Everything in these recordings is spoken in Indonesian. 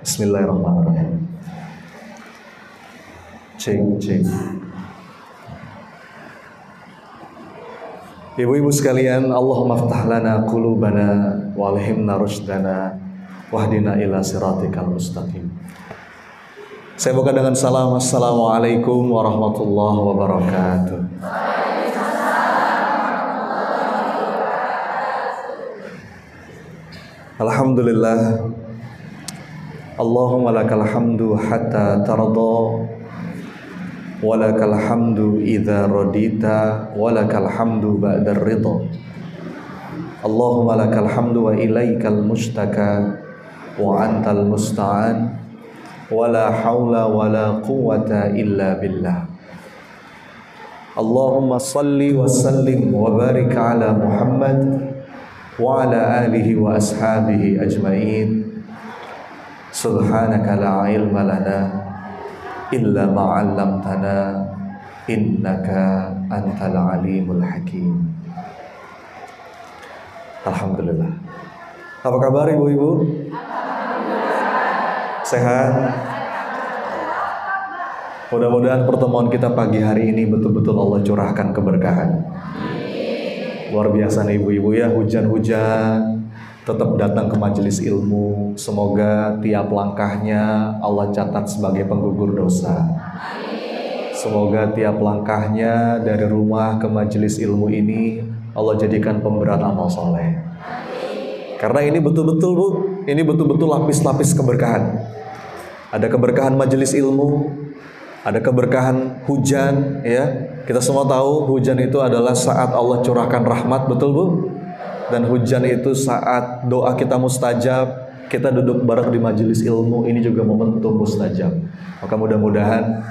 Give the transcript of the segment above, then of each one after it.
Bismillahirrahmanirrahim. Cek. Ibu-ibu sekalian, Allahumma ftah lana qulubana walhimna rushdana wahdina ila siratikal mustaqim. Saya buka dengan salam. Assalamualaikum warahmatullahi wabarakatuh. Alhamdulillah. Allahumma lakal hamdu hatta tarda, walakal hamdu idza radita, walakal hamdu ba'da ridha. Allahumma lakal hamdu wa ilaikal mustaka wa antal musta'an, wala haula wala quwwata illa billah. Allahumma salli wa sallim wa barik ala Muhammad wa ala alihi wa ashabihi ajma'in. Subhanaka la ilma lana illa ma 'allamtana innaka antal alimul hakim. Alhamdulillah. Apa kabar ibu-ibu? Sehat? Mudah-mudahan pertemuan kita pagi hari ini betul-betul Allah curahkan keberkahan. Luar biasa nih ibu-ibu ya, hujan-hujan tetap datang ke majelis ilmu. Semoga tiap langkahnya Allah catat sebagai penggugur dosa. Semoga tiap langkahnya dari rumah ke majelis ilmu ini Allah jadikan pemberat amal soleh. Karena ini betul-betul Bu, ini betul-betul lapis-lapis keberkahan. Ada keberkahan majelis ilmu, ada keberkahan hujan ya. Kita semua tahu hujan itu adalah saat Allah curahkan rahmat, betul Bu? Dan hujan itu saat doa kita mustajab, kita duduk bareng di majelis ilmu, ini juga momentum mustajab. Maka mudah-mudahan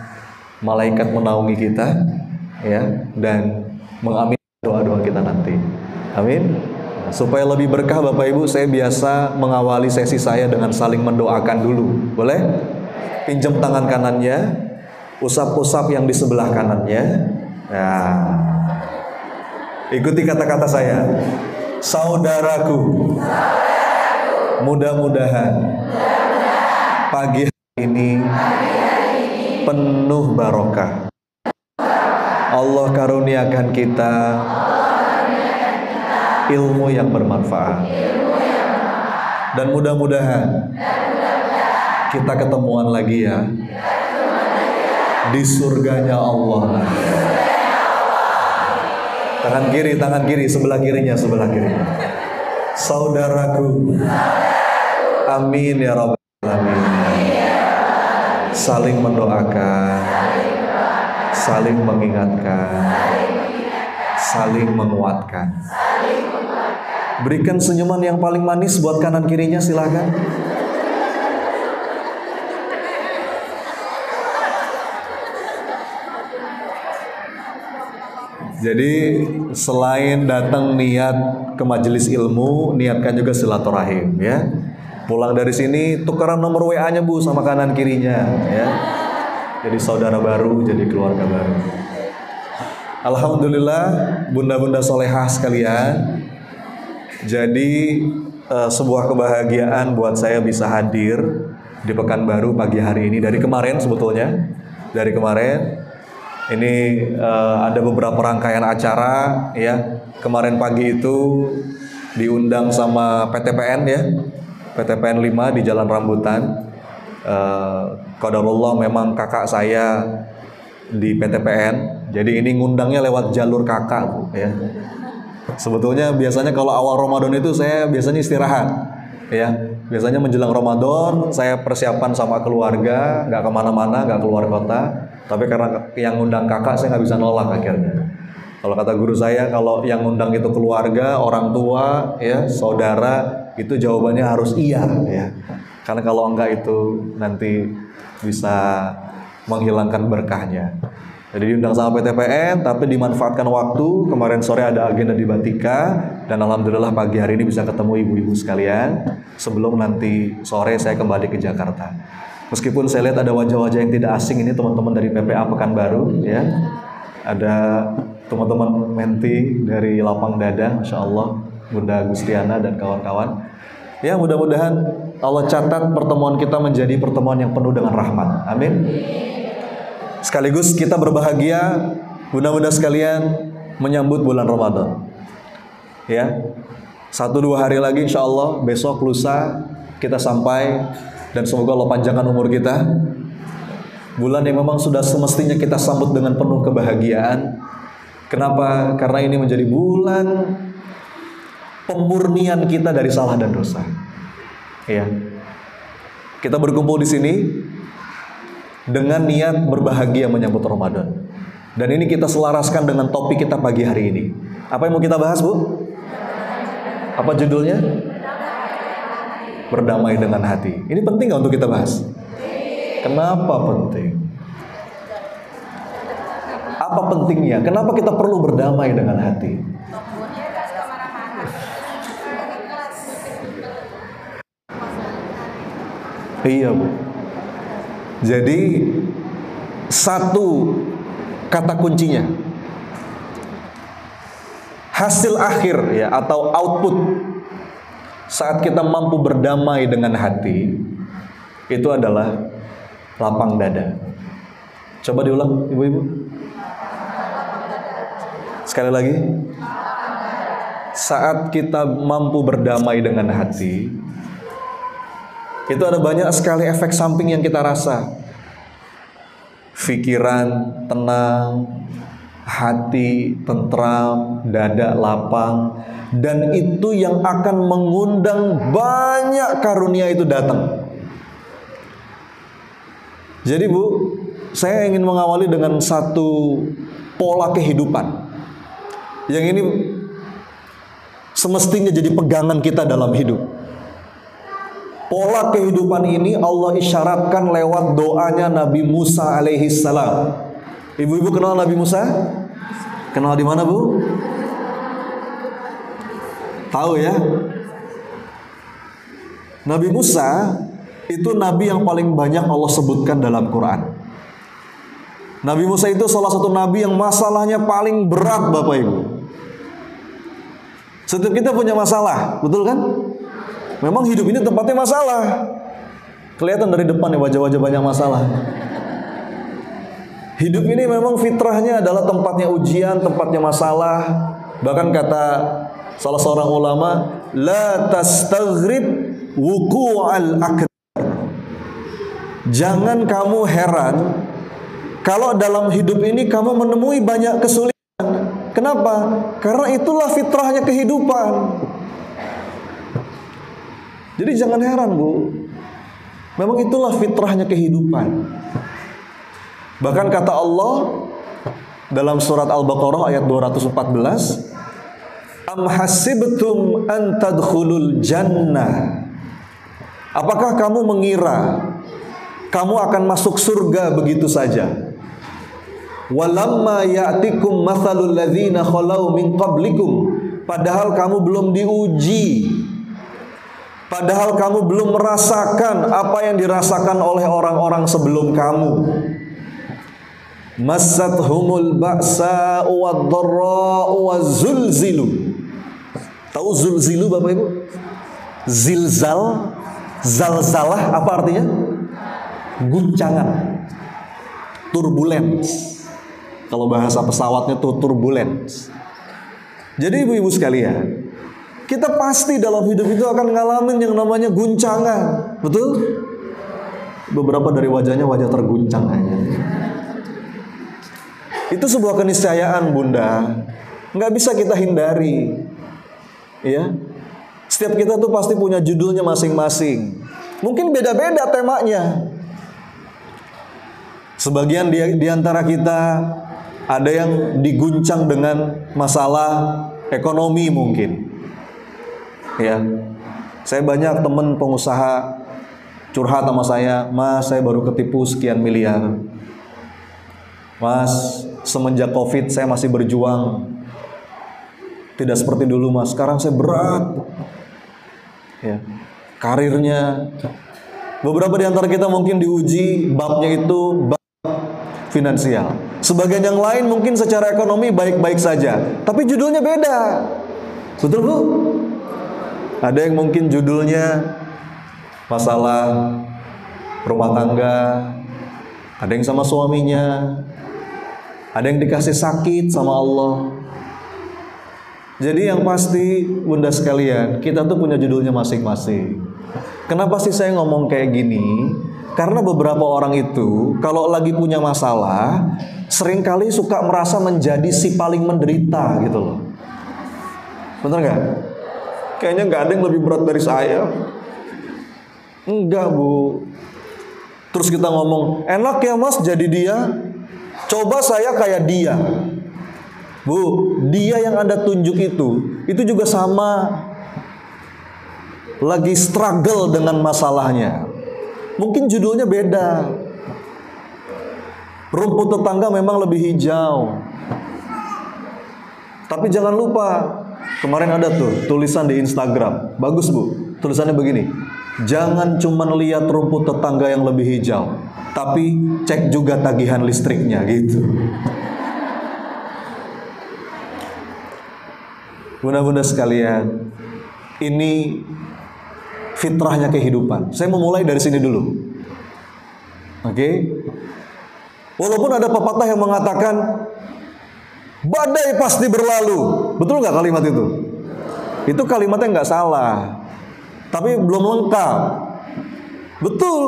malaikat menaungi kita ya dan mengamin doa-doa kita nanti. Amin. Supaya lebih berkah Bapak Ibu, saya biasa mengawali sesi saya dengan saling mendoakan dulu. Boleh? Pinjam tangan kanannya, usap-usap yang di sebelah kanannya. Nah, ikuti kata-kata saya. Saudaraku, mudah-mudahan pagi hari ini penuh barokah. Allah karuniakan kita ilmu yang bermanfaat. Dan mudah-mudahan kita ketemuan lagi ya di surganya Allah. Tangan kiri, sebelah kirinya. Saudaraku, amin ya rabbal alamin. Saling mendoakan, saling mengingatkan, saling menguatkan. Berikan senyuman yang paling manis buat kanan kirinya, silakan. Jadi selain datang niat ke majelis ilmu, niatkan juga silaturahim ya. Pulang dari sini tukeran nomor WA-nya Bu sama kanan kirinya ya. Jadi saudara baru, jadi keluarga baru. Alhamdulillah bunda-bunda solehah sekalian. Jadi sebuah kebahagiaan buat saya bisa hadir di Pekanbaru pagi hari ini. Dari kemarin sebetulnya, ini ada beberapa rangkaian acara ya. Kemarin pagi itu diundang sama PTPN ya, PTPN 5 di Jalan Rambutan. Qadarullah memang kakak saya di PTPN, jadi ini ngundangnya lewat jalur kakak Bu ya. Sebetulnya biasanya kalau awal Ramadan itu saya biasanya istirahat ya. Biasanya menjelang Ramadan saya persiapan sama keluarga, nggak kemana-mana, nggak keluar kota. Tapi karena yang ngundang kakak saya nggak bisa nolak akhirnya. Kalau kata guru saya, kalau yang ngundang itu keluarga, orang tua, ya saudara, itu jawabannya harus iya ya. Karena kalau enggak itu nanti bisa menghilangkan berkahnya. Jadi diundang sama PTPN, tapi dimanfaatkan waktu. Kemarin sore ada agenda di Batika, dan alhamdulillah pagi hari ini bisa ketemu ibu-ibu sekalian. Sebelum nanti sore saya kembali ke Jakarta. Meskipun saya lihat ada wajah-wajah yang tidak asing, ini teman-teman dari PPA Pekanbaru, ya. Ada teman-teman menti dari Lapang Dada, Masya Allah, Bunda Gustiana dan kawan-kawan. Ya, mudah-mudahan Allah catat pertemuan kita menjadi pertemuan yang penuh dengan rahmat. Amin. Sekaligus kita berbahagia, bunda-bunda sekalian, menyambut bulan Ramadan. Ya, 1-2 hari lagi insya Allah, besok lusa kita sampai, dan semoga Allah panjangkan umur kita. Bulan yang memang sudah semestinya kita sambut dengan penuh kebahagiaan. Kenapa? Karena ini menjadi bulan pemurnian kita dari salah dan dosa. Ya. Kita berkumpul di sini dengan niat berbahagia menyambut Ramadan. Dan ini kita selaraskan dengan topik kita pagi hari ini. Apa yang mau kita bahas, Bu? Apa judulnya? Berdamai dengan hati. Ini penting nggak untuk kita bahas? Kenapa penting? Apa pentingnya? Kenapa kita perlu berdamai dengan hati? Iya, Bu. Jadi satu kata kuncinya, hasil akhir ya, atau output saat kita mampu berdamai dengan hati, itu adalah lapang dada. Coba diulang, ibu-ibu. Sekali lagi. Saat kita mampu berdamai dengan hati, itu ada banyak sekali efek samping yang kita rasa. Pikiran tenang, hati tentram, dada lapang, dan itu yang akan mengundang banyak karunia itu datang. Jadi Bu, saya ingin mengawali dengan satu pola kehidupan yang ini semestinya jadi pegangan kita dalam hidup. Pola kehidupan ini Allah isyaratkan lewat doanya Nabi Musa alaihi salam. Ibu-ibu kenal Nabi Musa? Kenal di mana, Bu? Tahu ya? Nabi Musa itu nabi yang paling banyak Allah sebutkan dalam Quran. Nabi Musa itu salah satu nabi yang masalahnya paling berat, Bapak Ibu. Setiap kita punya masalah, betul kan? Memang hidup ini tempatnya masalah. Kelihatan dari depan ya, wajah-wajah banyak masalah. Hidup ini memang fitrahnya adalah tempatnya ujian, tempatnya masalah. Bahkan kata salah seorang ulama, la tastaghrib wuqu'al akbar. Jangan kamu heran kalau dalam hidup ini kamu menemui banyak kesulitan. Kenapa? Karena itulah fitrahnya kehidupan. Jadi jangan heran, Bu. Memang itulah fitrahnya kehidupan. Bahkan kata Allah dalam surat Al-Baqarah ayat 214, am hasibtum an tadkhulul jannah. Apakah kamu mengira kamu akan masuk surga begitu saja? Walamma ya'tikum mathalul ladzina khalau min qablikum. Padahal kamu belum diuji. Padahal kamu belum merasakan apa yang dirasakan oleh orang-orang sebelum kamu. Massathumul ba'sa wad-dharra wazulzilu. Tahu zulzilu Bapak Ibu? Zilzal, zalzalah apa artinya? Guncangan, turbulence. Kalau bahasa pesawatnya tuh turbulence. Jadi ibu-ibu sekalian, kita pasti dalam hidup itu akan ngalamin yang namanya guncangan, betul? Beberapa dari wajahnya wajah terguncang aja. Itu sebuah keniscayaan, Bunda. Nggak bisa kita hindari. Ya, setiap kita tuh pasti punya judulnya masing-masing. Mungkin beda-beda temanya. Sebagian di antara kita ada yang diguncang dengan masalah ekonomi mungkin. Ya, saya banyak teman pengusaha curhat sama saya, Mas, saya baru ketipu sekian miliar. Mas, semenjak COVID saya masih berjuang. Tidak seperti dulu, Mas. Sekarang saya berat. Ya, karirnya. Beberapa di antara kita mungkin diuji babnya itu bab finansial. Sebagian yang lain mungkin secara ekonomi baik-baik saja, tapi judulnya beda. Betul, Bu? Ada yang mungkin judulnya masalah rumah tangga, ada yang sama suaminya, ada yang dikasih sakit sama Allah. Jadi yang pasti bunda sekalian, kita tuh punya judulnya masing-masing. Kenapa sih saya ngomong kayak gini? Karena beberapa orang itu kalau lagi punya masalah, seringkali suka merasa menjadi si paling menderita gitu loh. Bener gak? Kayaknya gak ada yang lebih berat dari saya. Enggak bu. Terus kita ngomong, enak ya mas jadi dia, coba saya kayak dia. Bu, dia yang Anda tunjuk itu juga sama lagi struggle dengan masalahnya. Mungkin judulnya beda. Rumput tetangga memang lebih hijau. Tapi jangan lupa, kemarin ada tuh tulisan di Instagram, bagus bu, tulisannya begini, jangan cuma lihat rumput tetangga yang lebih hijau, tapi cek juga tagihan listriknya gitu. Bunda-bunda sekalian, ini fitrahnya kehidupan. Saya mau mulai dari sini dulu. Oke? Walaupun ada pepatah yang mengatakan badai pasti berlalu. Betul nggak kalimat itu? Itu kalimatnya nggak salah, tapi belum lengkap. Betul,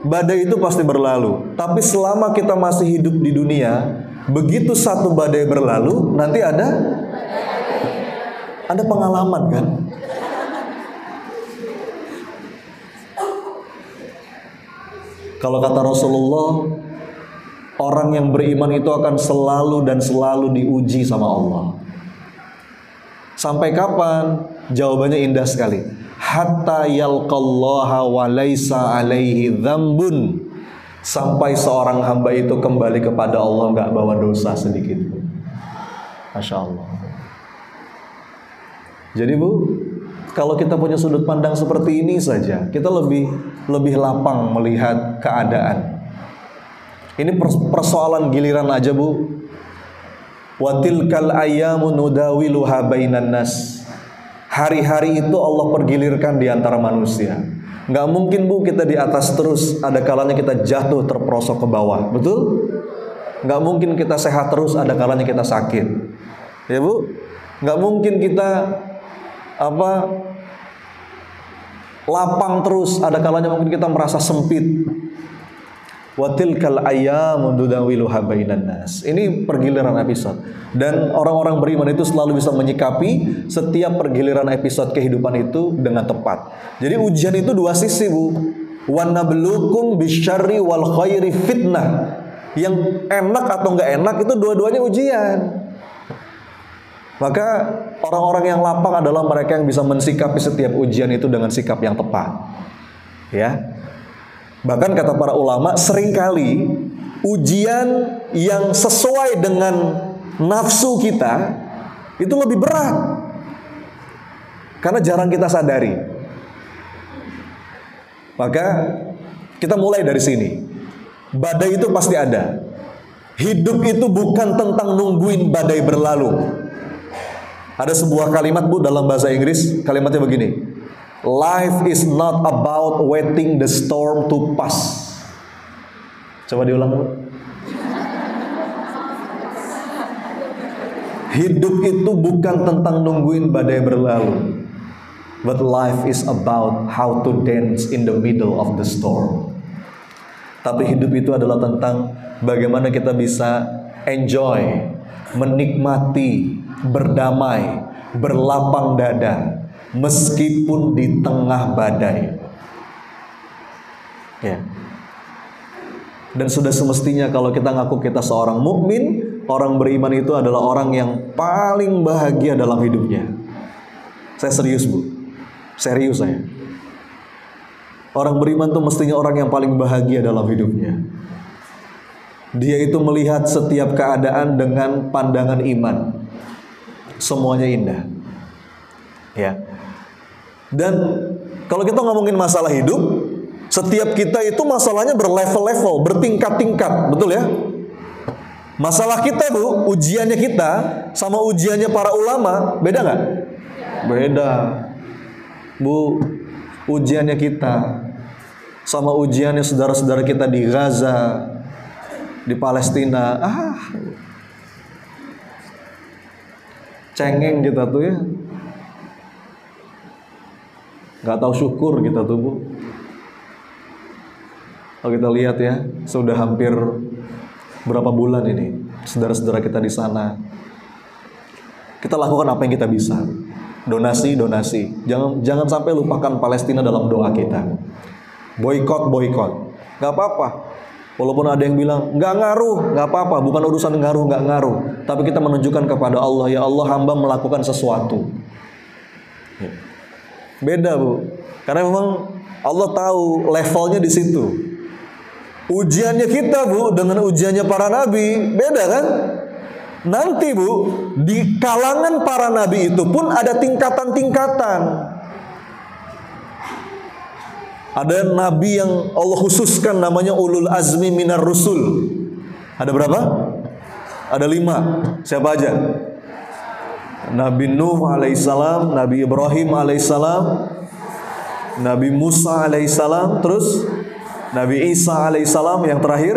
badai itu pasti berlalu. Tapi selama kita masih hidup di dunia, begitu satu badai berlalu, nanti ada pengalaman kan? Kalau kata Rasulullah, orang yang beriman itu akan selalu dan selalu diuji sama Allah. Sampai kapan? Jawabannya indah sekali. Hatta yalqallaha wa laisa alaihi dzambun. Sampai seorang hamba itu kembali kepada Allah nggak bawa dosa sedikit pun. Masya Allah. Jadi bu, kalau kita punya sudut pandang seperti ini saja, kita lebih lapang melihat keadaan. Ini persoalan giliran aja bu. Wa tilkal ayyamu nudawiluha bainan nas. Hari-hari itu Allah pergilirkan di antara manusia. Nggak mungkin bu kita di atas terus, ada kalanya kita jatuh terperosok ke bawah, betul? Nggak mungkin kita sehat terus, ada kalanya kita sakit, ya bu? Nggak mungkin kita lapang terus, ada kalanya mungkin kita merasa sempit. Wa tilkal ayyamu nudawiluha bainan nas. Ini pergiliran episode. Dan orang-orang beriman itu selalu bisa menyikapi setiap pergiliran episode kehidupan itu dengan tepat. Jadi ujian itu dua sisi bu. Wa nabluukum bisyarri wal khairi fitnah. Yang enak atau enggak enak itu dua-duanya ujian. Maka orang-orang yang lapang adalah mereka yang bisa mensikapi setiap ujian itu dengan sikap yang tepat. Ya. Bahkan kata para ulama, seringkali ujian yang sesuai dengan nafsu kita itu lebih berat. Karena jarang kita sadari. Maka kita mulai dari sini. Badai itu pasti ada. Hidup itu bukan tentang nungguin badai berlalu. Ada sebuah kalimat bu dalam bahasa Inggris, kalimatnya begini. Life is not about waiting the storm to pass. Coba diulang bu. Hidup itu bukan tentang nungguin badai berlalu. But life is about how to dance in the middle of the storm. Tapi hidup itu adalah tentang bagaimana kita bisa enjoy, menikmati, berdamai, berlapang dada meskipun di tengah badai. Ya. Dan sudah semestinya kalau kita ngaku kita seorang mukmin, orang beriman itu adalah orang yang paling bahagia dalam hidupnya. Saya serius bu, serius saya. Orang beriman itu mestinya orang yang paling bahagia dalam hidupnya. Dia itu melihat setiap keadaan dengan pandangan iman. Semuanya indah. Ya. Dan kalau kita ngomongin masalah hidup, setiap kita itu masalahnya berlevel-level, bertingkat-tingkat, betul ya? Masalah kita bu, ujiannya kita sama ujiannya para ulama beda nggak? Beda. Bu, ujiannya kita sama ujiannya saudara-saudara kita di Gaza, di Palestina, cengeng kita tuh ya, nggak tahu syukur kita tuh, Bu. Kalau kita lihat ya, sudah hampir berapa bulan ini saudara-saudara kita di sana. Kita lakukan apa yang kita bisa. Donasi. Jangan sampai lupakan Palestina dalam doa kita. Boykot. Gak apa-apa. Walaupun ada yang bilang gak ngaruh, gak apa-apa. Bukan urusan ngaruh, gak ngaruh. Tapi kita menunjukkan kepada Allah, ya Allah, hamba melakukan sesuatu. Beda, Bu. Karena memang Allah tahu levelnya di situ. Ujiannya kita, Bu, dengan ujiannya para nabi beda kan? Nanti, Bu, di kalangan para nabi itu pun ada tingkatan-tingkatan. Ada nabi yang Allah khususkan namanya ulul azmi minar rusul. Ada berapa? Ada 5. Siapa aja? Nabi Nuh alaihissalam, Nabi Ibrahim alaihissalam, Nabi Musa alaihissalam, terus Nabi Isa alaihissalam, yang terakhir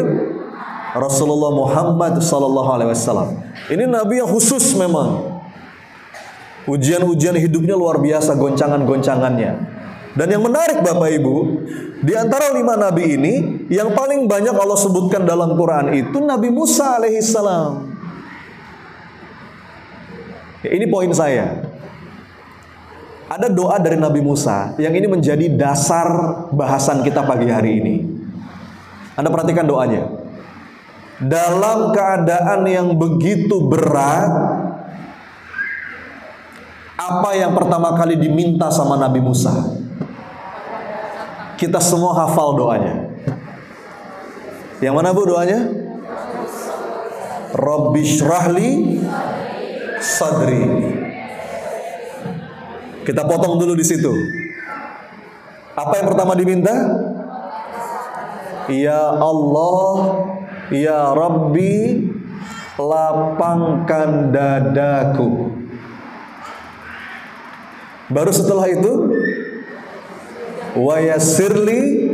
Rasulullah Muhammad sallallahu alaihi wasallam. Ini nabi yang khusus memang. Ujian-ujian hidupnya luar biasa, goncangan-goncangannya. Dan yang menarik Bapak Ibu, di antara 5 nabi ini, yang paling banyak Allah sebutkan dalam Quran itu Nabi Musa alaihissalam. Ini poin saya. Ada doa dari Nabi Musa yang ini menjadi dasar bahasan kita pagi hari ini. Anda perhatikan doanya. Dalam keadaan yang begitu berat, apa yang pertama kali diminta sama Nabi Musa? Kita semua hafal doanya. Yang mana, Bu, doanya? Rabbi shrahli sadri. Kita potong dulu di situ. Apa yang pertama diminta? Ya Allah, ya Rabbi, lapangkan dadaku. Baru setelah itu, wa yassirli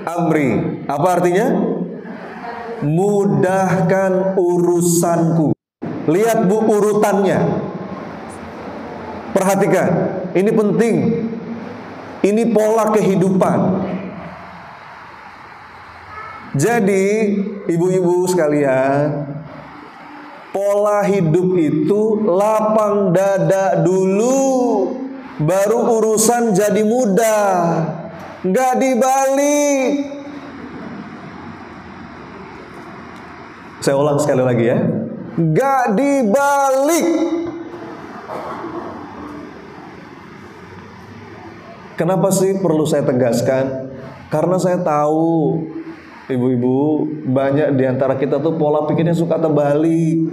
amri. Apa artinya? Mudahkan urusanku. Lihat, Bu, urutannya. Perhatikan, ini penting. Ini pola kehidupan. Jadi, ibu-ibu sekalian, pola hidup itu lapang dada dulu, baru urusan jadi mudah. Gak dibalik. Saya ulang sekali lagi ya. Gak dibalik. Kenapa sih perlu saya tegaskan? Karena saya tahu ibu-ibu, banyak di antara kita tuh pola pikirnya suka terbalik.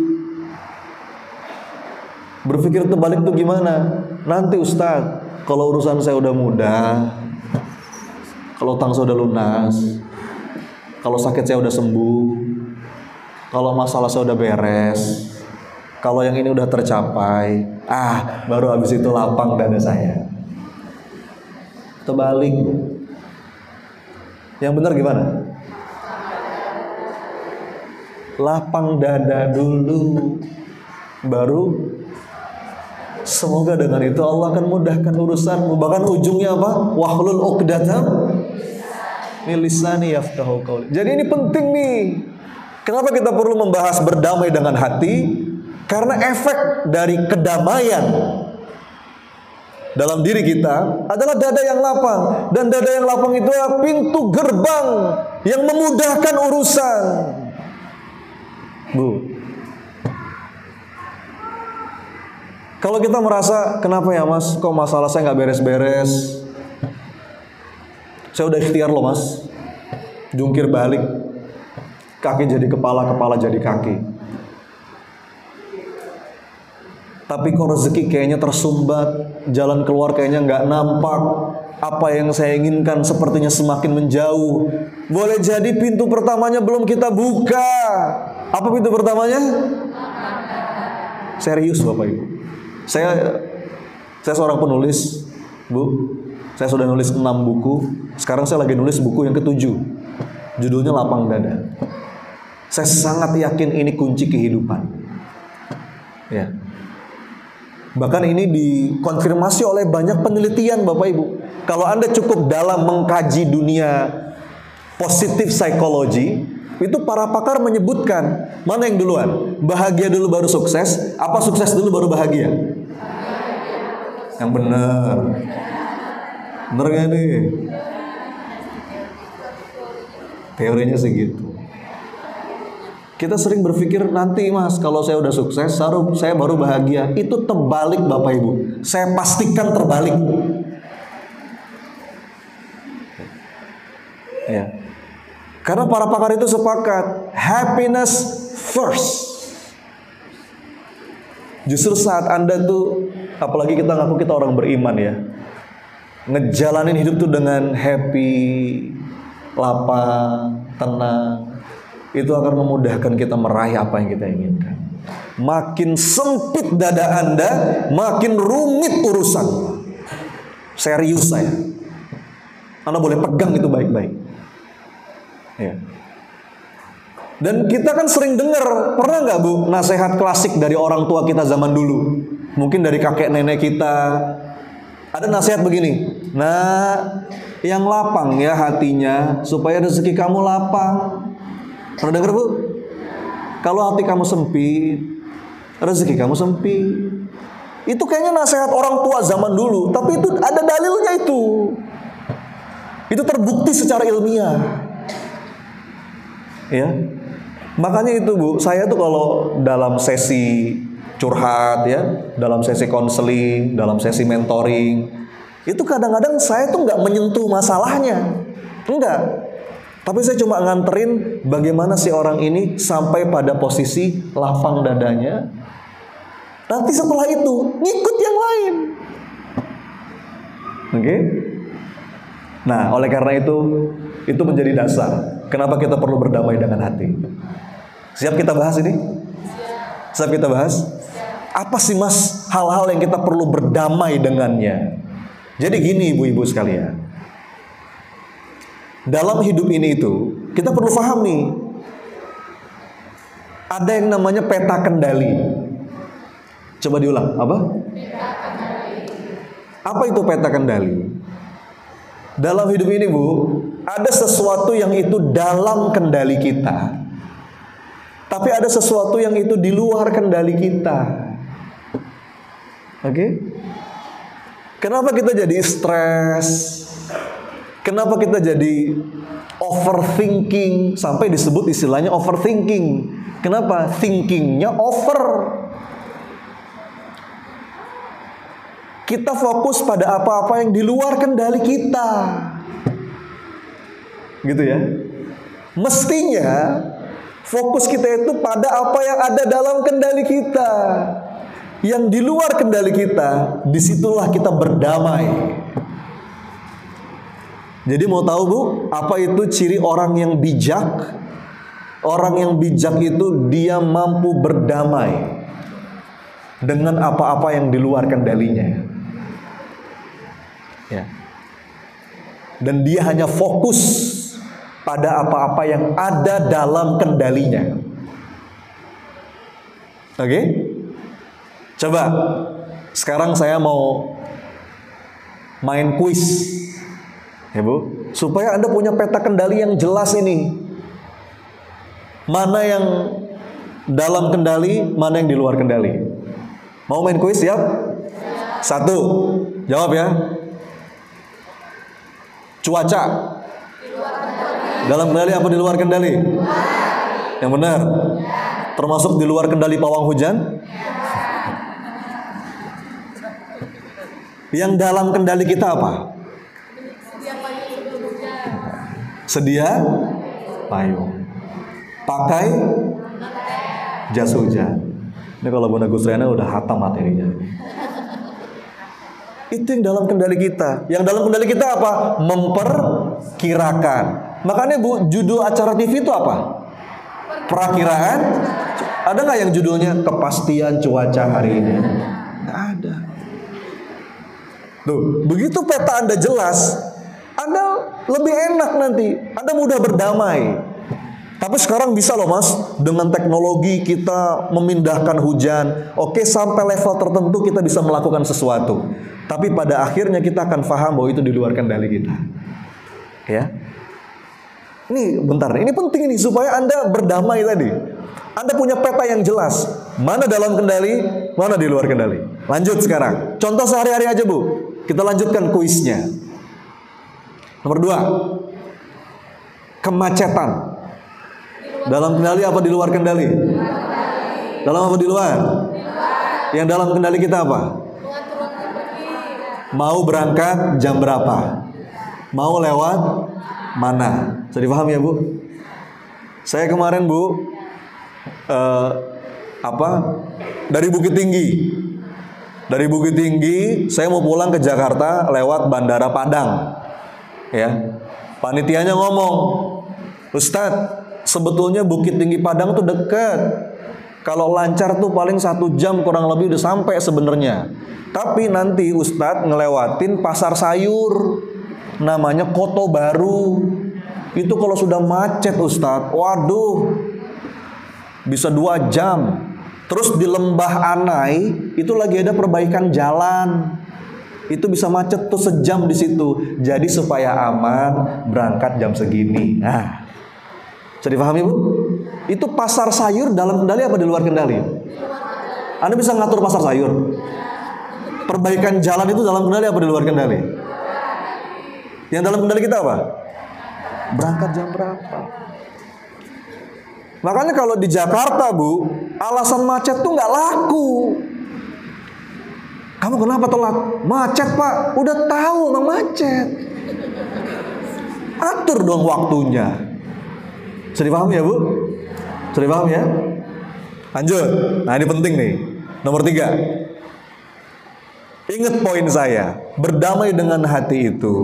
Berpikir terbalik tuh gimana? Nanti Ustadz, kalau urusan saya udah mudah, kalau utang saya udah lunas, kalau sakit saya udah sembuh, kalau masalah saya udah beres, kalau yang ini udah tercapai, baru habis itu lapang dada saya. Terbalik. Yang benar gimana? Lapang dada dulu, baru semoga dengan itu Allah akan mudahkan urusanmu. Bahkan ujungnya apa? Wahlul 'uqdatam min lisani yafqahu qawli. Jadi ini penting nih. Kenapa kita perlu membahas berdamai dengan hati? Karena efek dari kedamaian dalam diri kita adalah dada yang lapang. Dan dada yang lapang itu adalah pintu gerbang yang memudahkan urusan. Bu, kalau kita merasa, kenapa ya Mas, kok masalah saya nggak beres-beres? Saya udah ikhtiar loh Mas, jungkir balik, kaki jadi kepala, kepala jadi kaki. Tapi kok rezeki kayaknya tersumbat, jalan keluar kayaknya nggak nampak, apa yang saya inginkan sepertinya semakin menjauh. Boleh jadi pintu pertamanya belum kita buka. Apa pintu pertamanya? Serius Bapak Ibu. Saya seorang penulis, Bu, saya sudah nulis 6 buku. Sekarang saya lagi nulis buku yang ke-7. Judulnya Lapang Dada. Saya sangat yakin ini kunci kehidupan. Ya. Bahkan ini dikonfirmasi oleh banyak penelitian Bapak Ibu. Kalau Anda cukup dalam mengkaji dunia positif psikologi, itu para pakar menyebutkan mana yang duluan? Bahagia dulu baru sukses, apa sukses dulu baru bahagia? Yang benar. Benar gak nih? Teorinya segitu. Kita sering berpikir nanti mas kalau saya udah sukses saya baru bahagia. Itu terbalik Bapak Ibu. Saya pastikan terbalik. Ya. Karena para pakar itu sepakat happiness first. Justru saat Anda tuh, apalagi kita ngaku kita orang beriman ya, ngejalanin hidup tuh dengan happy, lapang, tenang, itu akan memudahkan kita meraih apa yang kita inginkan. Makin sempit dada Anda, makin rumit urusan. Serius saya. Anda boleh pegang itu baik-baik. Ya. Dan kita kan sering dengar, pernah nggak Bu, nasihat klasik dari orang tua kita zaman dulu, mungkin dari kakek nenek kita, ada nasihat begini, nah yang lapang ya hatinya supaya rezeki kamu lapang. Pernah dengar Bu? Kalau hati kamu sempit, rezeki kamu sempit. Itu kayaknya nasihat orang tua zaman dulu, tapi itu ada dalilnya itu. Itu terbukti secara ilmiah. Ya. Makanya itu Bu, saya tuh kalau dalam sesi curhat ya, dalam sesi konseling, dalam sesi mentoring, itu kadang-kadang saya tuh nggak menyentuh masalahnya, enggak. Tapi saya cuma nganterin bagaimana si orang ini sampai pada posisi lapang dadanya. Nanti setelah itu ngikut yang lain. Oke? Nah, oleh karena itu menjadi dasar. Kenapa kita perlu berdamai dengan hati? Siap kita bahas ini? Siap kita bahas? Apa sih mas hal-hal yang kita perlu berdamai dengannya? Jadi gini ibu-ibu sekalian, dalam hidup ini itu kita perlu paham nih, ada yang namanya peta kendali. Coba diulang, apa? Peta kendali. Apa itu peta kendali? Dalam hidup ini Bu, ada sesuatu yang itu dalam kendali kita, tapi ada sesuatu yang itu di luar kendali kita. Oke? Kenapa kita jadi stres? Kenapa kita jadi overthinking? Sampai disebut istilahnya overthinking. Kenapa? Thinkingnya over. Kita fokus pada apa-apa yang di luar kendali kita. Gitu ya. Mestinya fokus kita itu pada apa yang ada dalam kendali kita. Yang di luar kendali kita, disitulah kita berdamai. Jadi mau tahu Bu, apa itu ciri orang yang bijak? Orang yang bijak itu dia mampu berdamai dengan apa-apa yang di luar kendalinya. Ya. Dan dia hanya fokus pada apa-apa yang ada dalam kendalinya. Oke? Coba sekarang saya mau main kuis. Ya Bu, supaya Anda punya peta kendali yang jelas ini. Mana yang dalam kendali, mana yang di luar kendali. Mau main kuis, siap? 1, jawab ya. Cuaca dalam kendali apa di luar kendali? Yang benar. Termasuk di luar kendali pawang hujan? Yang dalam kendali kita apa? Sedia payung. Pakai jas hujan. Ini kalau Bunda Gusriana udah hatam materinya. Itu yang dalam kendali kita. Yang dalam kendali kita apa? Memperkirakan. Makanya Bu, judul acara TV itu apa? Perakiraan. Ada nggak yang judulnya kepastian cuaca hari ini? Nggak ada. Tuh, begitu peta Anda jelas, Anda lebih enak nanti, Anda mudah berdamai. Tapi sekarang bisa loh mas, dengan teknologi kita memindahkan hujan. Oke, sampai level tertentu kita bisa melakukan sesuatu. Tapi pada akhirnya kita akan paham bahwa itu di luar kendali kita. Ya. Ini bentar, ini penting nih supaya Anda berdamai tadi. Anda punya peta yang jelas, mana dalam kendali, mana di luar kendali. Lanjut sekarang, contoh sehari-hari aja Bu. Kita lanjutkan kuisnya. Nomor 2, kemacetan. Dalam kendali apa di luar kendali? Dalam apa di luar? Yang dalam kendali kita apa? Mau berangkat jam berapa? Mau lewat mana? Bisa dipaham ya Bu? Saya kemarin Bu, dari Bukit Tinggi. Dari Bukit Tinggi, saya mau pulang ke Jakarta lewat Bandara Padang. Ya, panitianya ngomong, Ustadz, sebetulnya Bukit Tinggi Padang tuh dekat. Kalau lancar tuh paling 1 jam kurang lebih udah sampai sebenarnya. Tapi nanti Ustadz ngelewatin pasar sayur, namanya Koto Baru. Itu kalau sudah macet Ustadz, waduh, bisa 2 jam. Terus di Lembah Anai itu lagi ada perbaikan jalan. Itu bisa macet tuh sejam di situ. Jadi supaya aman berangkat jam segini. Nah, bisa dipahami Bu? Itu pasar sayur dalam kendali apa di luar kendali? Anda bisa ngatur pasar sayur. Perbaikan jalan itu dalam kendali apa di luar kendali? Yang dalam kendali kita apa? Berangkat jam berapa? Makanya kalau di Jakarta Bu, alasan macet tuh nggak laku. Kamu kenapa telat? Macet Pak. Udah tahu emang macet. Atur dong waktunya. Bisa dipahami ya Bu? Bisa dipahami ya? Lanjut. Nah ini penting nih. Nomor 3. Ingat poin saya. Berdamai dengan hati itu,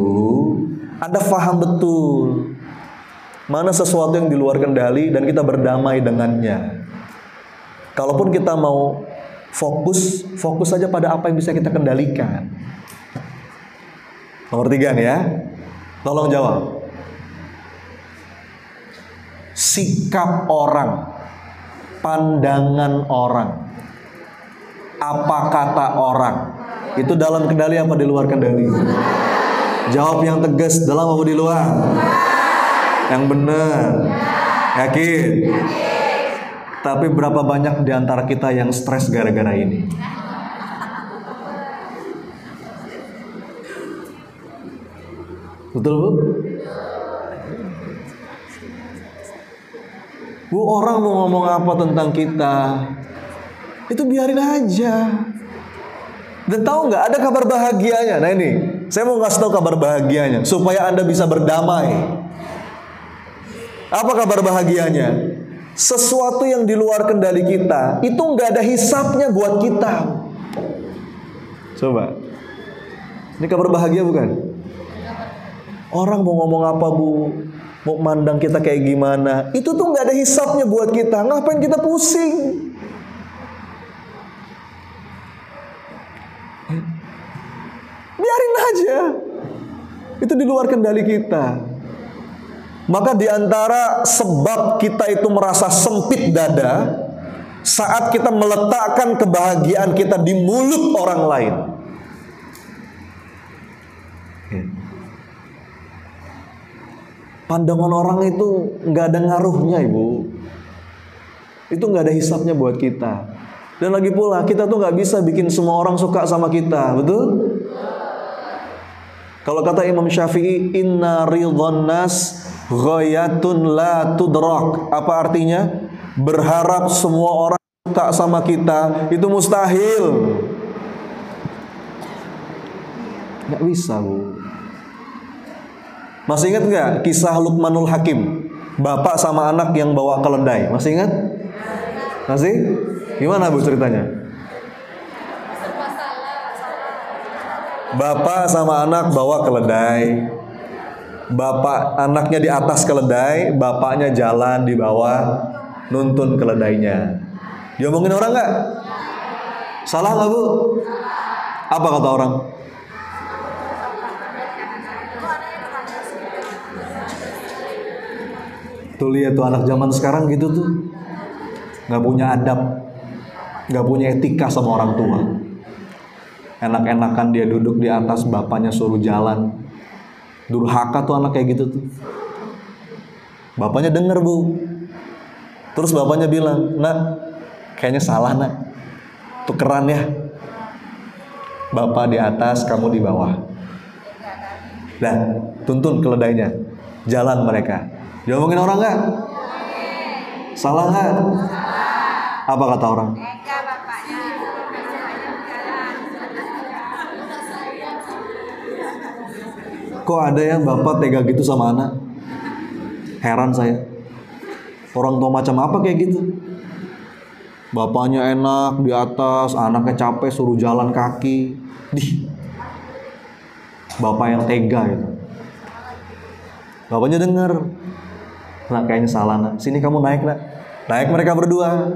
Anda paham betul mana sesuatu yang di luar kendali dan kita berdamai dengannya. Kalaupun kita mau fokus saja pada apa yang bisa kita kendalikan. Nomor 3 nih ya. Tolong jawab. Sikap orang, pandangan orang, apa kata orang, itu dalam kendali apa di luar kendali? Jawab yang tegas, dalam apa di luar? Yang benar. Yakin? Tapi berapa banyak di antara kita yang stres gara-gara ini? Betul Bu? Bu, orang mau ngomong apa tentang kita, itu biarin aja. Dan tahu nggak, ada kabar bahagianya. Nah ini, saya mau ngasih tahu kabar bahagianya supaya Anda bisa berdamai. Apa kabar bahagianya? Sesuatu yang di luar kendali kita itu nggak ada hisapnya buat kita. Coba, ini kabar bahagia bukan? Orang mau ngomong apa Bu, mau mandang kita kayak gimana, itu tuh nggak ada hisapnya buat kita. Ngapain kita pusing? Biarin aja. Itu di luar kendali kita. Maka di antara sebab kita itu merasa sempit dada saat kita meletakkan kebahagiaan kita di mulut orang lain. Pandangan orang itu nggak ada ngaruhnya Ibu. Itu nggak ada hisapnya buat kita. Dan lagi pula kita tuh nggak bisa bikin semua orang suka sama kita, betul? Kalau kata Imam Syafi'i, inna ridhan nas ghayatun la tudrak. Apa artinya? Berharap semua orang suka sama kita itu mustahil. Nggak bisa Bu. Masih ingat nggak kisah Luqmanul Hakim, bapak sama anak yang bawa keledai? Masih ingat? Masih? Gimana Bu ceritanya? Bapak sama anak bawa keledai. Bapak anaknya di atas keledai, bapaknya jalan di bawah nuntun keledainya. Diomongin orang nggak? Salah nggak Bu? Apa kata orang? Tuh lihat tuh anak zaman sekarang gitu tuh, nggak punya adab, nggak punya etika sama orang tua. Enak-enakan dia duduk di atas, bapaknya suruh jalan. Durhaka tuh anak kayak gitu tuh. Bapaknya denger bu, terus bapaknya bilang, nak, kayaknya salah nak, tukeran ya. Bapak di atas, kamu di bawah. Nah, tuntun keledainya, jalan mereka. Diomongin orang nggak? Salah nggak? Apa kata orang? Kok ada yang bapak tega gitu sama anak? Heran saya. Orang tua macam apa kayak gitu? Bapaknya enak di atas, anaknya capek suruh jalan kaki. Bapak yang tega gitu. Bapaknya denger, nak kayaknya salah nak, sini kamu naik nak. Naik mereka berdua.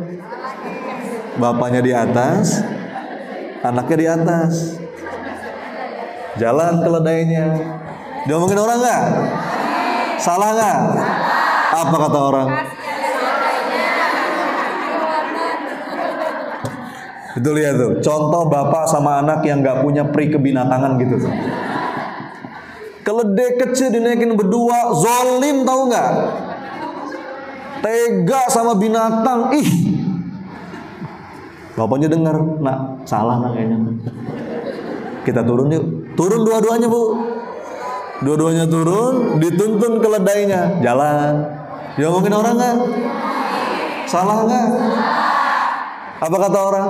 Bapaknya di atas, anaknya di atas. Jalan keledainya. Diomongin orang nggak? Salah nggak? Apa kata orang? Itu lihat tuh, contoh bapak sama anak yang nggak punya pri kebinatangan gitu tuh. Keledai kecil dinaikin berdua, zolim tahu nggak? Tega sama binatang, ih. Bapaknya dengar, nak salah nak kayaknya. Kita turun yuk, turun dua-duanya bu. Dua-duanya turun, dituntun keledainya, jalan. Diomongin orang nggak? Salah nggak? Apa kata orang?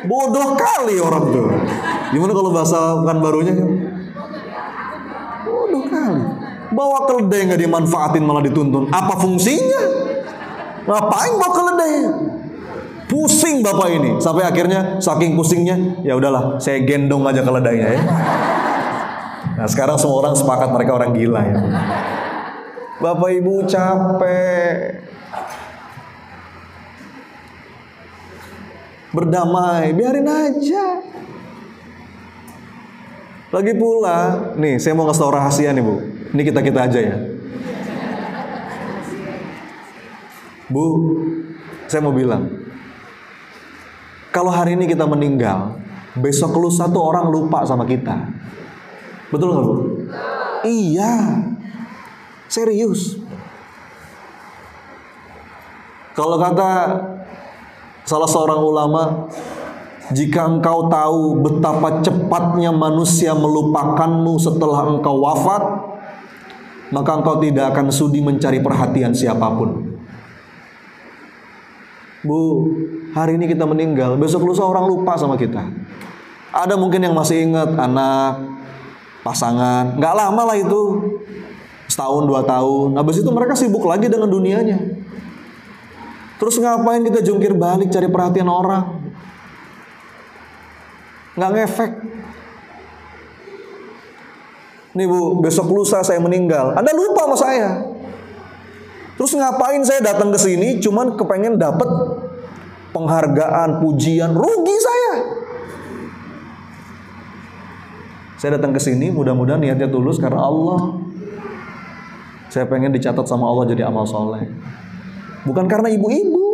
Bodoh kali orang tuh. Gimana kalau bahasa kan barunya? Bodoh kali. Bawa keledai nggak dimanfaatin malah dituntun. Apa fungsinya? Ngapain bawa keledai? Pusing bapak ini. Sampai akhirnya saking pusingnya, ya udahlah, saya gendong aja keledainya ya. Nah sekarang semua orang sepakat mereka orang gila ya. Bapak ibu capek. Berdamai, biarin aja. Lagi pula, nih saya mau ngasih tau rahasia nih bu. Ini kita aja ya. Bu, saya mau bilang, kalau hari ini kita meninggal, besok lusa tuh orang lupa sama kita. Betul nggak bu? Iya, serius. Kalau kata salah seorang ulama, jika engkau tahu betapa cepatnya manusia melupakanmu setelah engkau wafat, maka engkau tidak akan sudi mencari perhatian siapapun. Bu, hari ini kita meninggal, besok lusa orang lupa sama kita. Ada mungkin yang masih ingat anak, pasangan, nggak lama lah itu, setahun 2 tahun. Habis itu mereka sibuk lagi dengan dunianya. Terus ngapain kita jungkir balik cari perhatian orang? Nggak ngefek. Nih bu, besok lusa saya meninggal, Anda lupa sama saya. Terus ngapain saya datang ke sini cuman kepengen dapat penghargaan, pujian, rugi saya. Saya datang ke sini mudah-mudahan niatnya tulus karena Allah. Saya pengen dicatat sama Allah jadi amal soleh. Bukan karena ibu-ibu.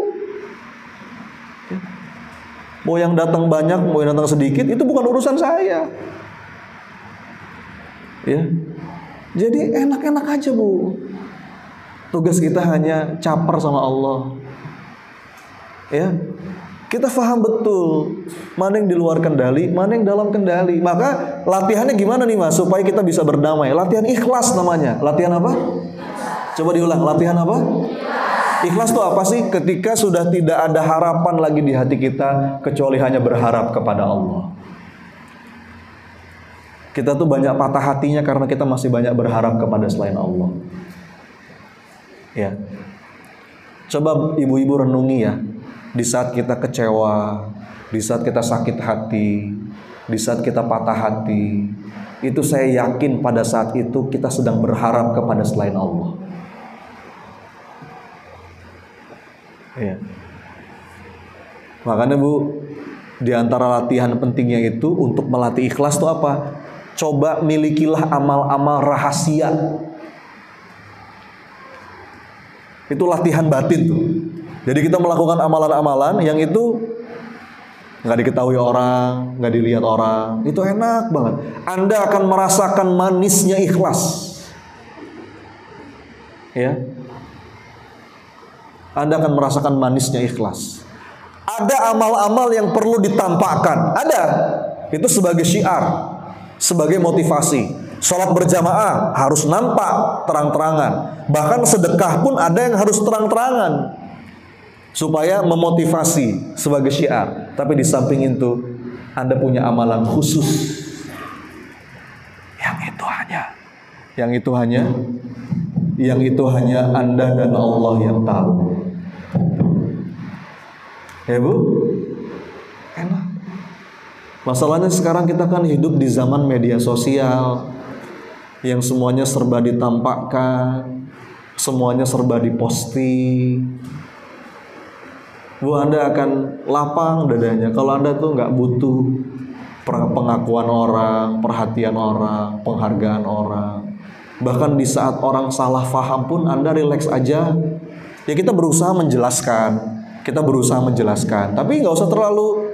Mau yang datang banyak, mau yang datang sedikit, itu bukan urusan saya. Ya. Jadi enak-enak aja bu. Tugas kita hanya caper sama Allah. Ya. Kita paham betul mana yang di luar kendali, mana yang dalam kendali. Maka latihannya gimana nih mas supaya kita bisa berdamai? Latihan ikhlas namanya. Latihan apa? Coba diulang. Latihan apa? Ikhlas itu apa sih? Ketika sudah tidak ada harapan lagi di hati kita kecuali hanya berharap kepada Allah. Kita tuh banyak patah hatinya karena kita masih banyak berharap kepada selain Allah. Ya. Coba ibu-ibu renungi ya. Di saat kita kecewa, di saat kita sakit hati, di saat kita patah hati, itu saya yakin pada saat itu kita sedang berharap kepada selain Allah. Ya. Makanya bu, di antara latihan pentingnya itu untuk melatih ikhlas itu apa? coba milikilah amal-amal rahasia. Itu latihan batin tuh. Jadi kita melakukan amalan-amalan yang itu nggak diketahui orang, nggak dilihat orang. Itu enak banget. Anda akan merasakan manisnya ikhlas. Ya. Anda akan merasakan manisnya ikhlas. Ada amal-amal yang perlu ditampakkan. Ada. Itu sebagai syiar, sebagai motivasi. Sholat berjamaah harus nampak terang-terangan. Bahkan sedekah pun ada yang harus terang-terangan, supaya memotivasi sebagai syiar. Tapi di samping itu, Anda punya amalan khusus. Yang itu hanya Anda dan Allah yang tahu. Ya Bu? Enak. Masalahnya sekarang kita kan hidup di zaman media sosial, yang semuanya serba ditampakkan, semuanya serba diposting. Bu, Anda akan lapang dadanya kalau Anda tuh nggak butuh pengakuan orang, perhatian orang, penghargaan orang. Bahkan di saat orang salah paham pun Anda rileks aja. Ya kita berusaha menjelaskan, tapi nggak usah terlalu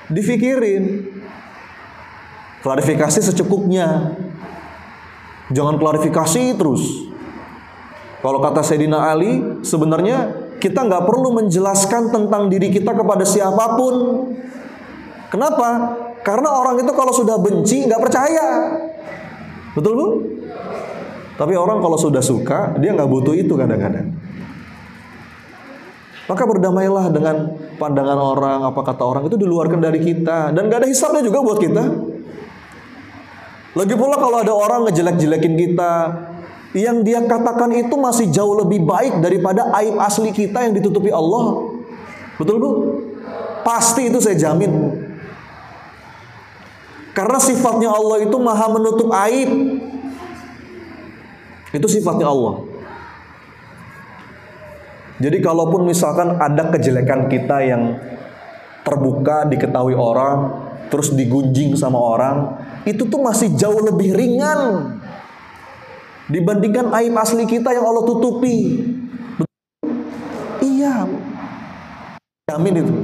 difikirin. Klarifikasi secukupnya, jangan klarifikasi terus. Kalau kata Sayyidina Ali, sebenarnya kita nggak perlu menjelaskan tentang diri kita kepada siapapun. Kenapa? Karena orang itu kalau sudah benci nggak percaya. Betul Bu? Tapi orang kalau sudah suka, dia nggak butuh itu kadang-kadang. Maka berdamailah dengan pandangan orang, apa kata orang, itu di luar kendali kita. Dan gak ada hisabnya juga buat kita. Lagi pula kalau ada orang ngejelek-jelekin kita, yang dia katakan itu masih jauh lebih baik daripada aib asli kita yang ditutupi Allah. Betul Bu? Pasti itu saya jamin. Karena sifatnya Allah itu maha menutup aib. Itu sifatnya Allah. Jadi kalaupun misalkan ada kejelekan kita yang terbuka, diketahui orang, terus digunjing sama orang, itu tuh masih jauh lebih ringan dibandingkan aib asli kita yang Allah tutupi. Iya, jamin itu.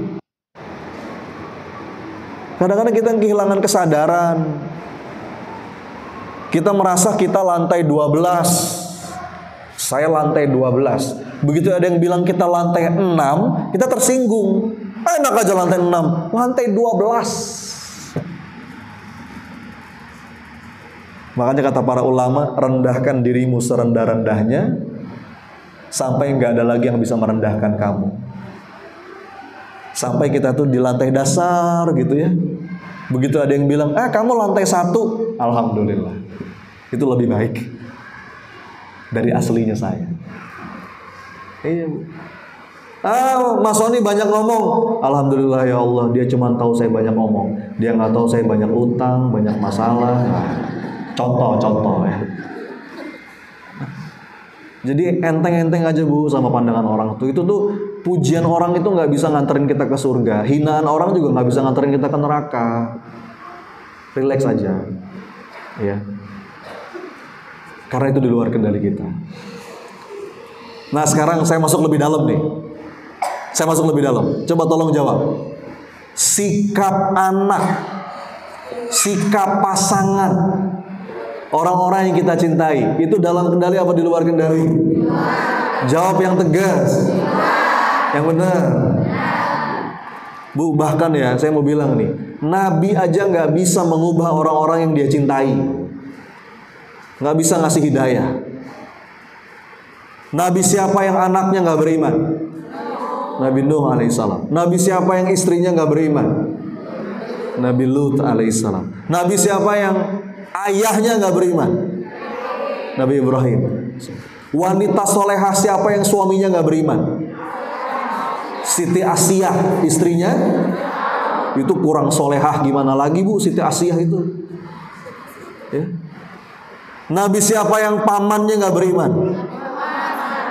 Kadang-kadang kita kehilangan kesadaran. Kita merasa kita lantai 12. Saya lantai 12. Begitu ada yang bilang kita lantai 6, kita tersinggung. Enak aja lantai 6, lantai 12. Makanya kata para ulama, rendahkan dirimu serendah-rendahnya sampai nggak ada lagi yang bisa merendahkan kamu. Sampai kita tuh di lantai dasar gitu ya. Begitu ada yang bilang, kamu lantai 1, alhamdulillah, itu lebih baik dari aslinya saya. Iya Bu. Mas Sony banyak ngomong. Alhamdulillah ya Allah, dia cuma tahu saya banyak ngomong. Dia nggak tahu saya banyak utang, banyak masalah. Contoh ya. Jadi enteng-enteng aja Bu sama pandangan orang tuh. Itu tuh pujian orang itu nggak bisa nganterin kita ke surga. Hinaan orang juga nggak bisa nganterin kita ke neraka. Relax aja, ya. Karena itu di luar kendali kita. Nah sekarang saya masuk lebih dalam nih. Coba tolong jawab. Sikap anak, sikap pasangan, orang-orang yang kita cintai, itu dalam kendali apa di luar kendali? Jawab yang tegas, yang benar. Bu, bahkan ya saya mau bilang nih, Nabi aja nggak bisa mengubah orang-orang yang dia cintai, nggak bisa ngasih hidayah. Nabi siapa yang anaknya nggak beriman? Nabi Nuh alaihissalam. Nabi siapa yang istrinya nggak beriman? Nabi Lut alaihissalam. Nabi siapa yang ayahnya nggak beriman? Nabi Ibrahim. Wanita solehah siapa yang suaminya nggak beriman? Siti Asiyah, istrinya itu kurang solehah gimana lagi Bu Siti Asiyah itu ya. Nabi siapa yang pamannya nggak beriman?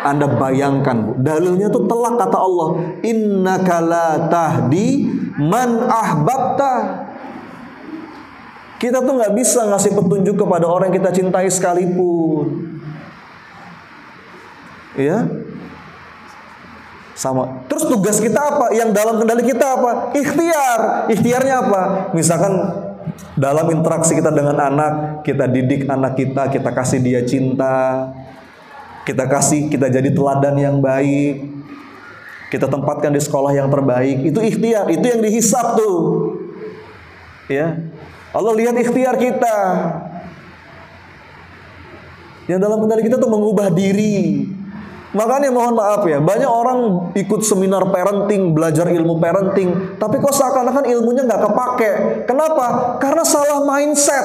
Anda bayangkan Bu, dalilnya tuh telak kata Allah, innaka la tahdi man ahbabta. Kita tuh nggak bisa ngasih petunjuk kepada orang yang kita cintai sekalipun. Ya, sama. Terus tugas kita apa? Yang dalam kendali kita apa? Ikhtiar. Ikhtiarnya apa? Misalkan dalam interaksi kita dengan anak, kita didik anak kita kasih dia cinta, kita jadi teladan yang baik, kita tempatkan di sekolah yang terbaik. Itu ikhtiar, itu yang dihisab tuh. Ya, Allah lihat ikhtiar kita. Yang dalam kendali kita tuh mengubah diri. Makanya mohon maaf ya, banyak orang ikut seminar parenting, belajar ilmu parenting, tapi kok seakan-akan ilmunya nggak kepake. Kenapa? Karena salah mindset.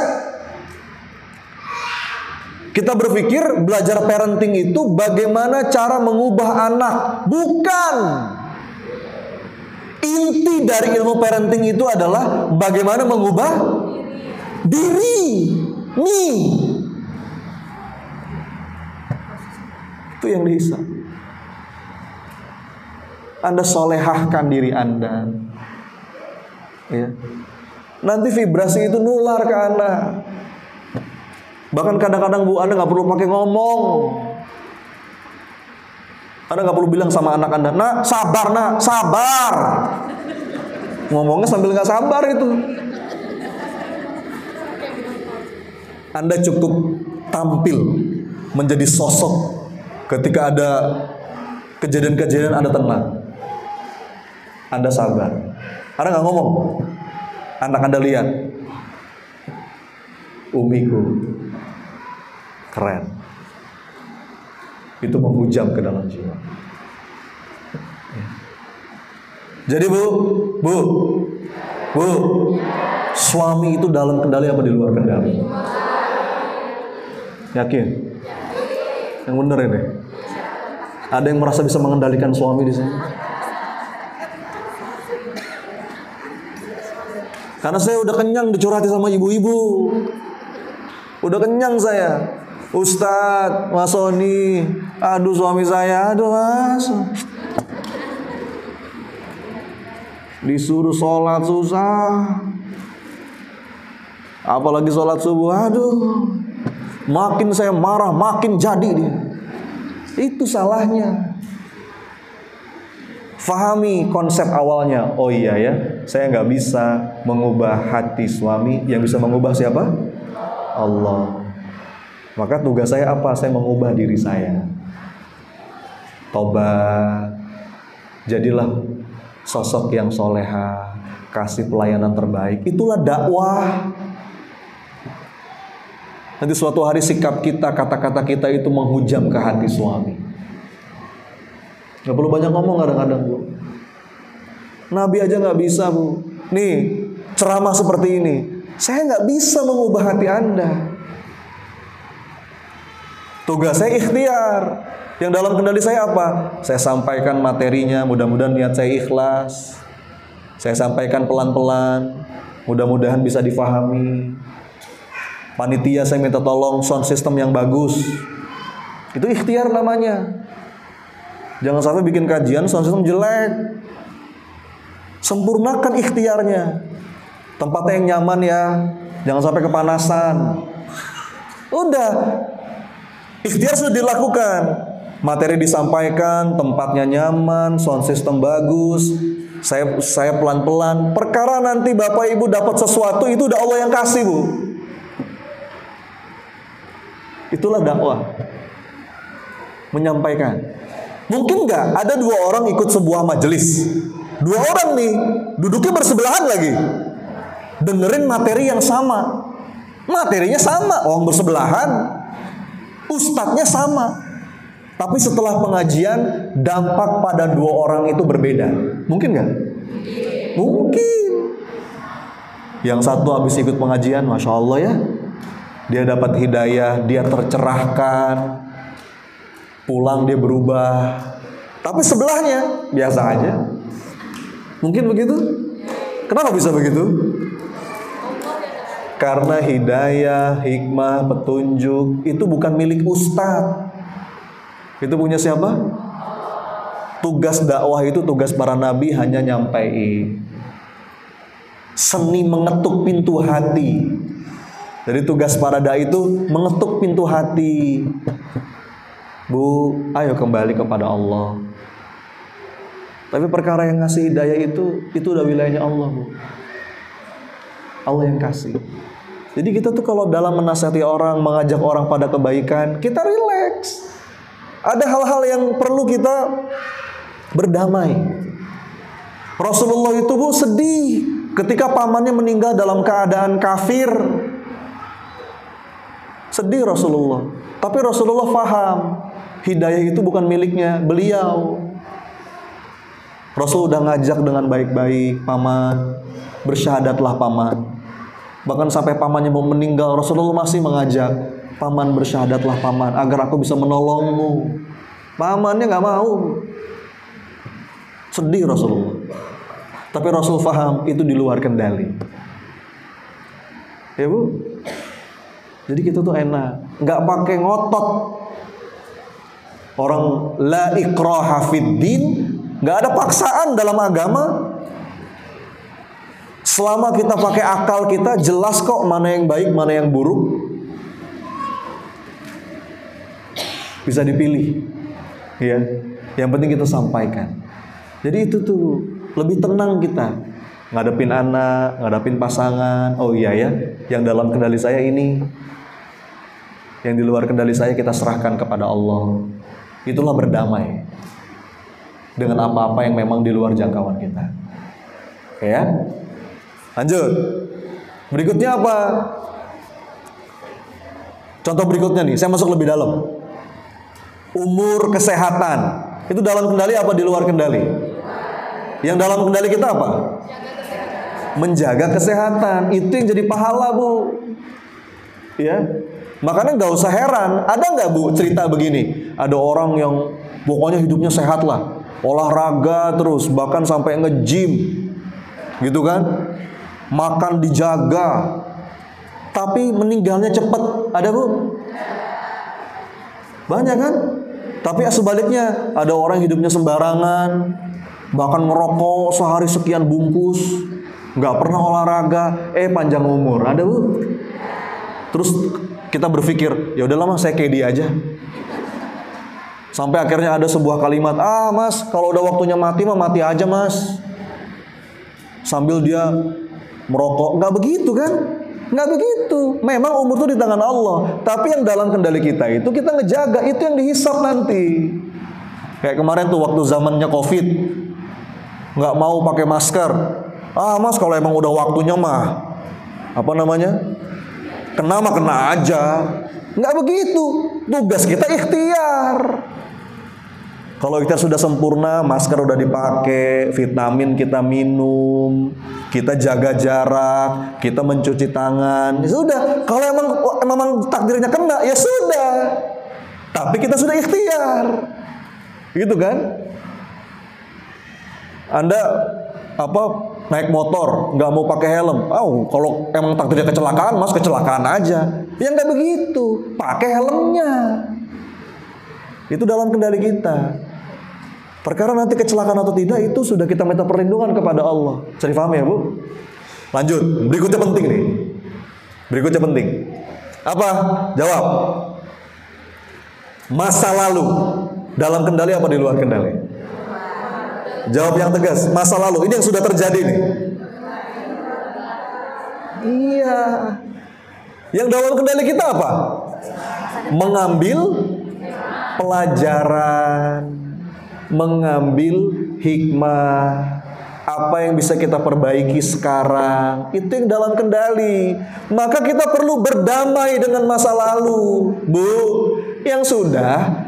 Kita berpikir belajar parenting itu bagaimana cara mengubah anak. Bukan. Inti dari ilmu parenting itu adalah bagaimana mengubah diri. Nih. Itu yang dihisab. Anda solehahkan diri Anda, ya. Nanti vibrasi itu nular ke anak. Bahkan kadang-kadang Bu, Anda nggak perlu pakai ngomong. Anda nggak perlu bilang sama anak Anda, nak sabar. Ngomongnya sambil nggak sabar itu. Anda cukup tampil menjadi sosok. Ketika ada kejadian-kejadian Anda tenang, Anda sabar, Anda nggak ngomong. Anak Anda lihat, umiku keren. Itu menghujam ke dalam jiwa. Jadi bu, suami itu dalam kendali apa di luar kendali? Yakin? Yang benar ini. Ada yang merasa bisa mengendalikan suami di sini? Karena saya udah kenyang dicurhati sama ibu-ibu. Udah kenyang saya. Ustadz, Mas Sony, aduh suami saya, aduh Mas. Disuruh sholat susah. Apalagi sholat subuh, aduh. Makin saya marah, makin jadi dia. Itu salahnya. Fahami konsep awalnya. Oh iya ya, saya nggak bisa mengubah hati suami. Yang bisa mengubah siapa? Allah. Maka tugas saya apa? Saya mengubah diri saya. Tobat. Jadilah sosok yang soleha, kasih pelayanan terbaik. Itulah dakwah. Nanti suatu hari sikap kita, kata-kata kita itu menghujam ke hati suami. Gak perlu banyak ngomong kadang-kadang Bu. Nabi aja gak bisa Bu. Nih ceramah seperti ini, saya gak bisa mengubah hati Anda. Tugas saya ikhtiar. Yang dalam kendali saya apa? Saya sampaikan materinya, mudah-mudahan niat saya ikhlas. Saya sampaikan pelan-pelan, mudah-mudahan bisa difahami. Panitia saya minta tolong sound system yang bagus. Itu ikhtiar namanya. Jangan sampai bikin kajian sound system jelek. Sempurnakan ikhtiarnya. Tempatnya yang nyaman ya. Jangan sampai kepanasan. Udah. Ikhtiar sudah dilakukan. Materi disampaikan, tempatnya nyaman, sound system bagus. Saya pelan-pelan. Perkara nanti Bapak Ibu dapat sesuatu itu udah Allah yang kasih Bu. Itulah dakwah. Menyampaikan. Mungkin nggak ada 2 orang ikut sebuah majelis. 2 orang nih duduknya bersebelahan lagi, dengerin materi yang sama. Materinya sama, orang bersebelahan, ustadznya sama. Tapi setelah pengajian dampak pada 2 orang itu berbeda. Mungkin nggak? Mungkin. Yang satu habis ikut pengajian, masya Allah ya, dia dapat hidayah, dia tercerahkan, pulang dia berubah. Tapi sebelahnya biasa aja. Mungkin begitu? Kenapa bisa begitu? Karena hidayah, hikmah, petunjuk itu bukan milik ustadz. Itu punya siapa? Tugas dakwah itu, tugas para nabi hanya nyampein. Seni mengetuk pintu hati. Jadi tugas para dai itu mengetuk pintu hati. Bu, ayo kembali kepada Allah. Tapi perkara yang ngasih hidayah itu udah wilayahnya Allah, Bu. Allah yang kasih. Jadi kita tuh kalau dalam menasihati orang, mengajak orang pada kebaikan, kita rileks. Ada hal-hal yang perlu kita berdamai. Rasulullah itu, Bu, sedih ketika pamannya meninggal dalam keadaan kafir. Sedih Rasulullah. Tapi Rasulullah paham, hidayah itu bukan miliknya beliau. Rasul udah ngajak dengan baik-baik, paman, bersyahadatlah paman. Bahkan sampai pamannya mau meninggal, Rasulullah masih mengajak, paman bersyahadatlah paman, agar aku bisa menolongmu. Pamannya gak mau. Sedih Rasulullah. Tapi Rasul paham itu di luar kendali. Ya, Bu. Jadi kita tuh enak, nggak pakai ngotot. Orang la ikraha fid din, nggak ada paksaan dalam agama. Selama kita pakai akal kita, jelas kok mana yang baik, mana yang buruk. Bisa dipilih. Ya. Yang penting kita sampaikan. Jadi itu tuh lebih tenang kita ngadepin anak, ngadepin pasangan. Oh iya ya, yang dalam kendali saya ini. Yang di luar kendali saya kita serahkan kepada Allah. Itulah berdamai dengan apa-apa yang memang di luar jangkauan kita. Oke ya. Lanjut. Berikutnya apa? Contoh berikutnya nih, saya masuk lebih dalam. Umur, kesehatan. Itu dalam kendali apa di luar kendali? Yang dalam kendali kita apa? Menjaga kesehatan. Itu yang jadi pahala, Bu. Ya. Makanya gak usah heran. Ada gak, Bu, cerita begini? Ada orang yang pokoknya hidupnya sehat lah, olahraga terus, bahkan sampai nge-gym, gitu kan, makan dijaga, tapi meninggalnya cepat. Ada, Bu? Banyak kan? Tapi sebaliknya, ada orang hidupnya sembarangan, bahkan ngerokok sehari sekian bungkus, gak pernah olahraga, panjang umur. Ada, Bu? Terus kita berpikir, ya udahlah Mas, saya kayak dia aja. Sampai akhirnya ada sebuah kalimat, Mas, kalau udah waktunya mati mah mati aja Mas. Sambil dia merokok. Nggak begitu kan? Nggak begitu. Memang umur itu di tangan Allah, tapi yang dalam kendali kita itu kita ngejaga, itu yang dihisap nanti. Kayak kemarin tuh waktu zamannya COVID, nggak mau pakai masker. Mas, kalau emang udah waktunya mah apa namanya? Kena mah kena aja. Nggak begitu. Tugas kita ikhtiar. Kalau kita sudah sempurna, masker udah dipakai, vitamin kita minum, kita jaga jarak, kita mencuci tangan, ya sudah. Kalau emang takdirnya kena, ya sudah. Tapi kita sudah ikhtiar. Gitu kan? Anda naik motor nggak mau pakai helm, kalau emang takdirnya kecelakaan, Mas, kecelakaan aja. Ya nggak begitu, pakai helmnya. Itu dalam kendali kita. Perkara nanti kecelakaan atau tidak, itu sudah kita minta perlindungan kepada Allah. Bisa difahami ya, Bu? Lanjut, berikutnya penting nih. Berikutnya penting. Apa? Jawab. Masa lalu dalam kendali apa di luar kendali? Jawab yang tegas. Masa lalu, ini yang sudah terjadi nih. Iya. Yang dalam kendali kita apa? Mengambil pelajaran, mengambil hikmah, apa yang bisa kita perbaiki sekarang, itu yang dalam kendali. Maka kita perlu berdamai dengan masa lalu, Bu. Yang sudah.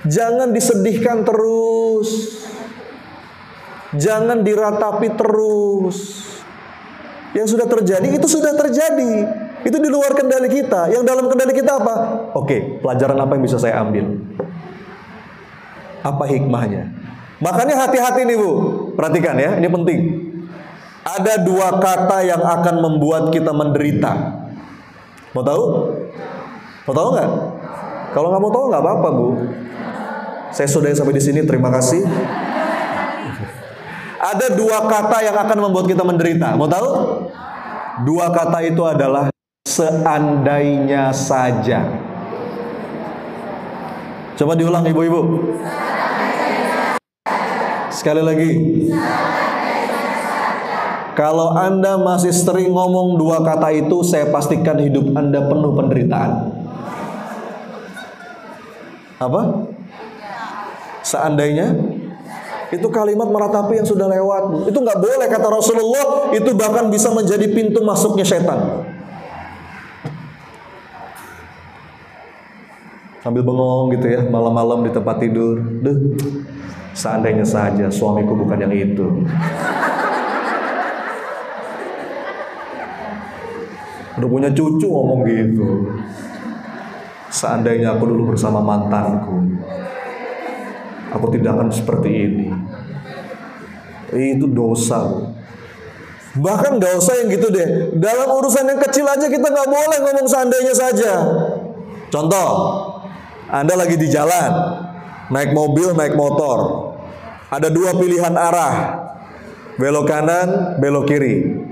Jangan disedihkan terus, jangan diratapi terus. Yang sudah terjadi, itu sudah terjadi. Itu di luar kendali kita. Yang dalam kendali kita apa? Oke, pelajaran apa yang bisa saya ambil? Apa hikmahnya? Makanya hati-hati nih, Bu. Perhatikan ya, ini penting. Ada dua kata yang akan membuat kita menderita. Mau tahu? Mau tahu nggak? Kalau nggak mau tahu nggak apa-apa, Bu. Saya sudah sampai di sini, terima kasih. Ada dua kata yang akan membuat kita menderita. Mau tahu? Dua kata itu adalah seandainya saja. Coba diulang ibu-ibu. Sekali lagi. Kalau Anda masih sering ngomong dua kata itu, saya pastikan hidup Anda penuh penderitaan. Apa? Seandainya. Itu kalimat meratapi yang sudah lewat. Itu nggak boleh, kata Rasulullah. Itu bahkan bisa menjadi pintu masuknya setan. Sambil bengong gitu ya, malam-malam di tempat tidur. Duh, seandainya saja suamiku bukan yang itu. Udah punya cucu ngomong gitu. Seandainya aku dulu bersama mantanku, aku tidak akan seperti ini. Itu dosa. Bahkan gak usah yang gitu deh. Dalam urusan yang kecil aja kita gak boleh ngomong seandainya saja. Contoh, Anda lagi di jalan, naik mobil, naik motor. Ada dua pilihan arah, belok kanan, belok kiri.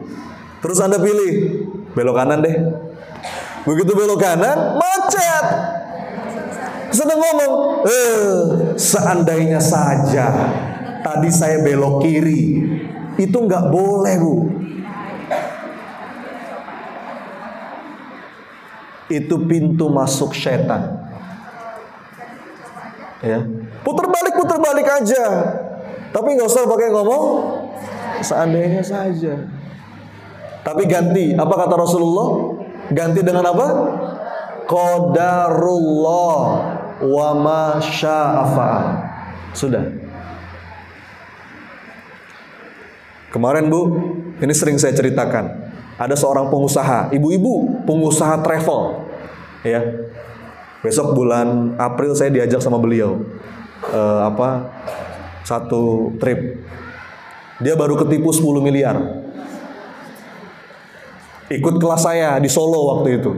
Terus Anda pilih belok kanan deh. Begitu belok kanan, macet. Sedang ngomong, seandainya saja tadi saya belok kiri. Itu nggak boleh, Bu. Itu pintu masuk setan. Ya, putar balik aja. Tapi nggak usah pakai ngomong seandainya saja. Tapi ganti, apa kata Rasulullah? Ganti dengan apa? Qadarullah wa ma syaa fa'al. Sudah. Kemarin Bu, ini sering saya ceritakan. Ada seorang pengusaha, ibu-ibu pengusaha travel. Ya. Besok bulan April saya diajak sama beliau satu trip. Dia baru ketipu 10 miliar. Ikut kelas saya di Solo waktu itu.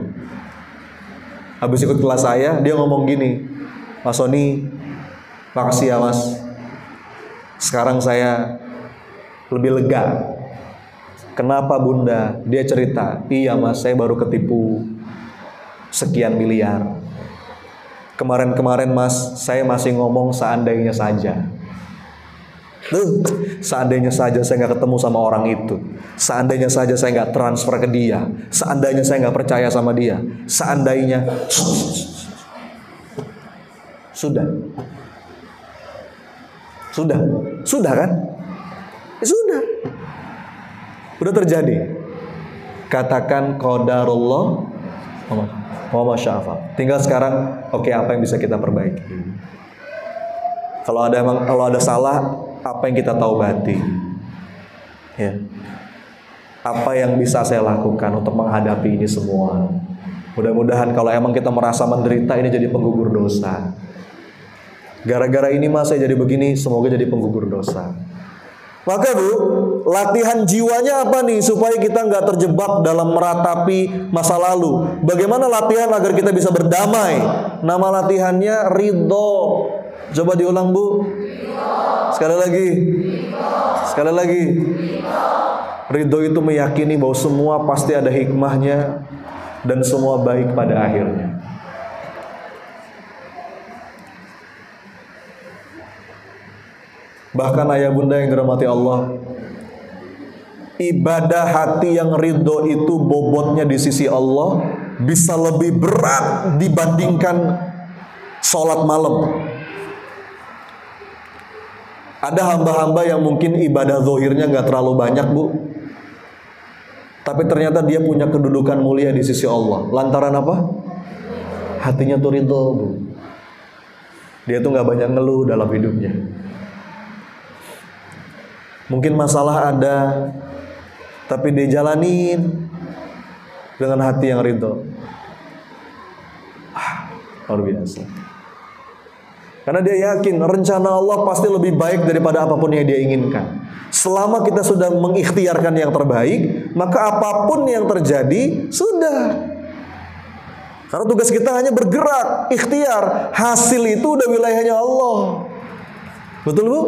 Habis ikut kelas saya, dia ngomong gini, Mas Sony, makasih ya Mas. Sekarang saya lebih lega. Kenapa Bunda? Dia cerita, iya Mas, saya baru ketipu sekian miliar. Kemarin Mas, saya masih ngomong seandainya saja. Seandainya saja saya nggak ketemu sama orang itu. Seandainya saja saya nggak transfer ke dia. Seandainya saya nggak percaya sama dia. Seandainya. Sudah kan? Sudah. Udah terjadi. Katakan qadarullah wa ma syaa fa'al. Tinggal sekarang, oke, apa yang bisa kita perbaiki? Kalau ada salah, apa yang kita taubati? Ya. Apa yang bisa saya lakukan untuk menghadapi ini semua? Mudah-mudahan kalau emang kita merasa menderita, ini jadi penggugur dosa. Gara-gara ini Mas saya jadi begini, semoga jadi penggugur dosa. Maka Bu, latihan jiwanya apa nih supaya kita nggak terjebak dalam meratapi masa lalu? Bagaimana latihan agar kita bisa berdamai? Nama latihannya ridho. Coba diulang Bu. Sekali lagi. Ridho itu meyakini bahwa semua pasti ada hikmahnya dan semua baik pada akhirnya. Bahkan ayah bunda yang dirahmati Allah, ibadah hati yang ridho itu bobotnya di sisi Allah bisa lebih berat dibandingkan sholat malam. Ada hamba-hamba yang mungkin ibadah zahirnya nggak terlalu banyak Bu, tapi ternyata dia punya kedudukan mulia di sisi Allah. Lantaran apa? Hatinya tuh ridho Bu. Dia tuh nggak banyak ngeluh dalam hidupnya. Mungkin masalah ada, tapi dia jalanin dengan hati yang ridho. Luar biasa. Karena dia yakin rencana Allah pasti lebih baik daripada apapun yang dia inginkan. Selama kita sudah mengikhtiarkan yang terbaik, maka apapun yang terjadi sudah. Karena tugas kita hanya bergerak, ikhtiar. Hasil itu udah wilayahnya Allah. Betul Bu?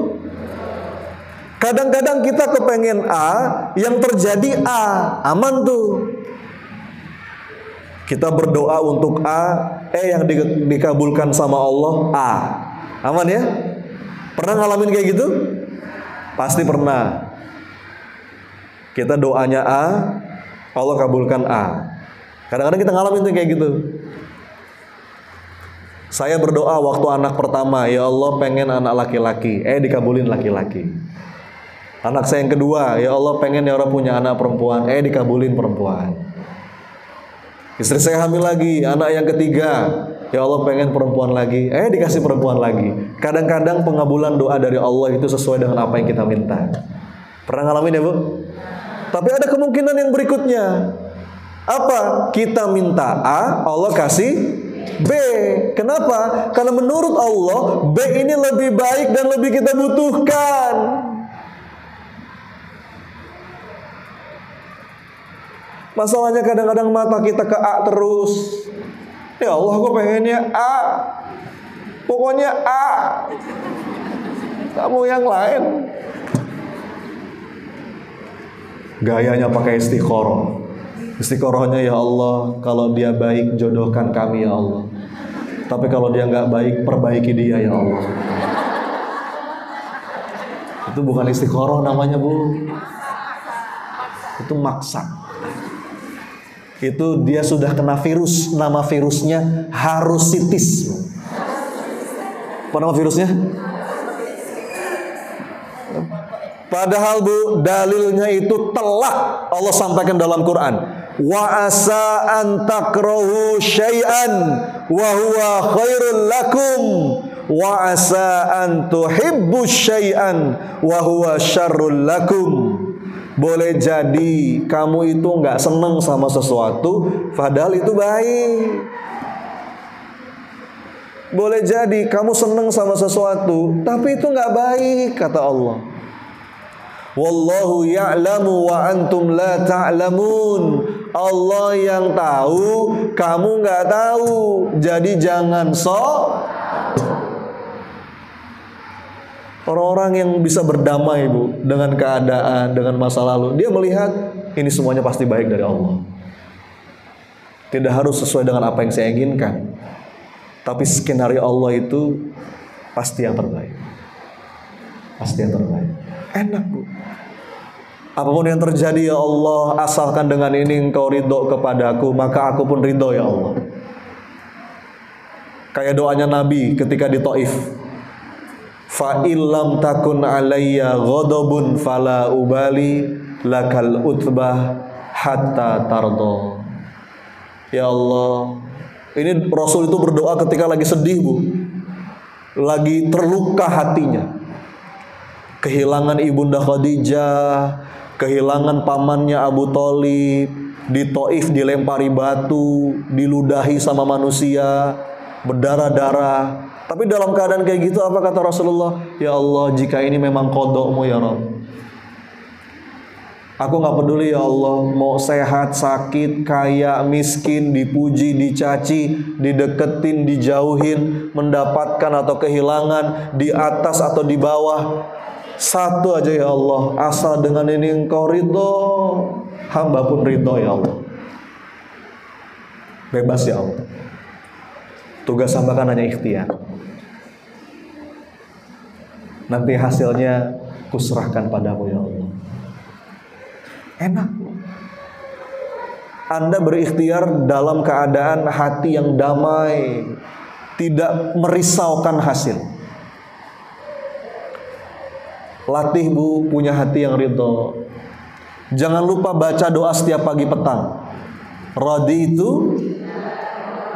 Kadang-kadang kita kepengen A, yang terjadi A, aman tuh. Kita berdoa untuk A, yang dikabulkan sama Allah A. Aman ya? Pernah ngalamin kayak gitu? Pasti pernah. Kita doanya A, Allah kabulkan A. Kadang-kadang kita ngalamin tuh kayak gitu. Saya berdoa waktu anak pertama, ya Allah pengen anak laki-laki, dikabulin laki-laki. Anak saya yang kedua, ya Allah pengen ya Allah punya anak perempuan, dikabulin perempuan. Istri saya hamil lagi, anak yang ketiga, ya Allah pengen perempuan lagi, dikasih perempuan lagi. Kadang-kadang pengabulan doa dari Allah itu sesuai dengan apa yang kita minta. Pernah ngalamin ya Bu? Tapi ada kemungkinan yang berikutnya. Apa? Kita minta A, Allah kasih B. Kenapa? Karena menurut Allah B ini lebih baik dan lebih kita butuhkan. Masalahnya kadang-kadang mata kita ke A terus. Ya Allah, aku pengennya A. Pokoknya A. Kamu yang lain. Gayanya pakai istiqoroh. Istiqorohnya, ya Allah, kalau dia baik jodohkan kami ya Allah. Tapi kalau dia nggak baik, perbaiki dia ya Allah. Itu bukan istiqoroh namanya Bu. Itu maksa. Itu dia sudah kena virus. Nama virusnya harusitis. Apa nama virusnya? Padahal Bu, dalilnya itu telah Allah sampaikan dalam Quran. Wa asa an takrahu syai'an wa huwa khairul lakum wa asa an tuhibbu syai'an wa huwa syarrul lakum. Boleh jadi kamu itu nggak seneng sama sesuatu, padahal itu baik. Boleh jadi kamu seneng sama sesuatu, tapi itu nggak baik, kata Allah. Wallahu ya'lamu wa antum la ta'lamun. Allah yang tahu, kamu nggak tahu. Jadi jangan sok. Orang-orang yang bisa berdamai Bu dengan keadaan, dengan masa lalu, dia melihat ini semuanya pasti baik dari Allah. Tidak harus sesuai dengan apa yang saya inginkan, tapi skenario Allah itu pasti yang terbaik. Pasti yang terbaik. Enak Bu. Apapun yang terjadi ya Allah, asalkan dengan ini Engkau ridho kepadaku, maka aku pun ridho ya Allah. Kayak doanya Nabi ketika di Taif. Fa illam takun alayya ghadabun fala ubali lakal utbah hatta tardo. Ya Allah, ini Rasul itu berdoa ketika lagi sedih Bu, lagi terluka hatinya, kehilangan ibunda Khadijah, kehilangan pamannya Abu Thalib, di Taif dilempari batu, diludahi sama manusia, berdarah-darah. Tapi dalam keadaan kayak gitu apa kata Rasulullah? Ya Allah, jika ini memang qadha-Mu ya Rabb, aku gak peduli ya Allah, mau sehat, sakit, kaya, miskin, dipuji, dicaci, dideketin, dijauhin, mendapatkan atau kehilangan, di atas atau di bawah, satu aja ya Allah, asal dengan ini Engkau ridho, hamba pun ridho ya Allah. Bebas ya Allah. Tugas hamba kan hanya ikhtiar. Nanti hasilnya kuserahkan padamu ya Allah. Enak. Anda berikhtiar dalam keadaan hati yang damai, tidak merisaukan hasil. Latih Bu, punya hati yang ridho. Jangan lupa baca doa setiap pagi petang. Raditu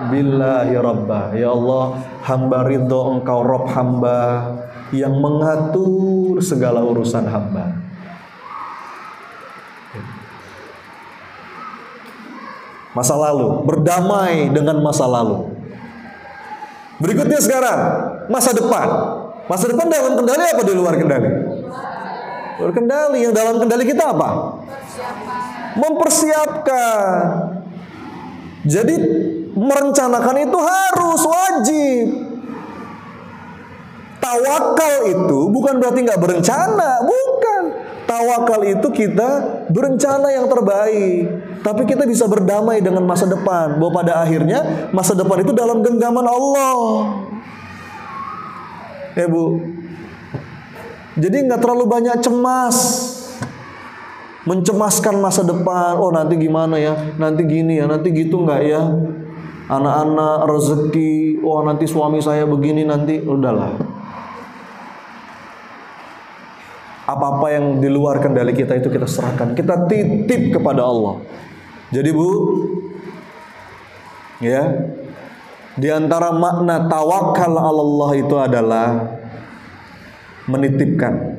billahi rabba. Ya Allah, hamba ridho Engkau Rabb hamba yang mengatur segala urusan hamba. Masa lalu, berdamai dengan masa lalu. Berikutnya sekarang, masa depan. Masa depan dalam kendali apa di luar kendali? Luar kendali. Yang dalam kendali kita apa? Mempersiapkan. Jadi merencanakan itu harus wajib. Tawakal itu bukan berarti nggak berencana, bukan. Tawakal itu kita berencana yang terbaik, tapi kita bisa berdamai dengan masa depan, bahwa pada akhirnya masa depan itu dalam genggaman Allah. Ya Bu, jadi nggak terlalu banyak cemas, mencemaskan masa depan. Oh nanti gimana ya, nanti gini ya, nanti gitu nggak ya, anak-anak, rezeki, oh nanti suami saya begini, nanti udahlah. Apa-apa yang di luar kendali kita itu kita serahkan, kita titip kepada Allah. Jadi Bu, ya, di antara makna tawakal Allah itu adalah menitipkan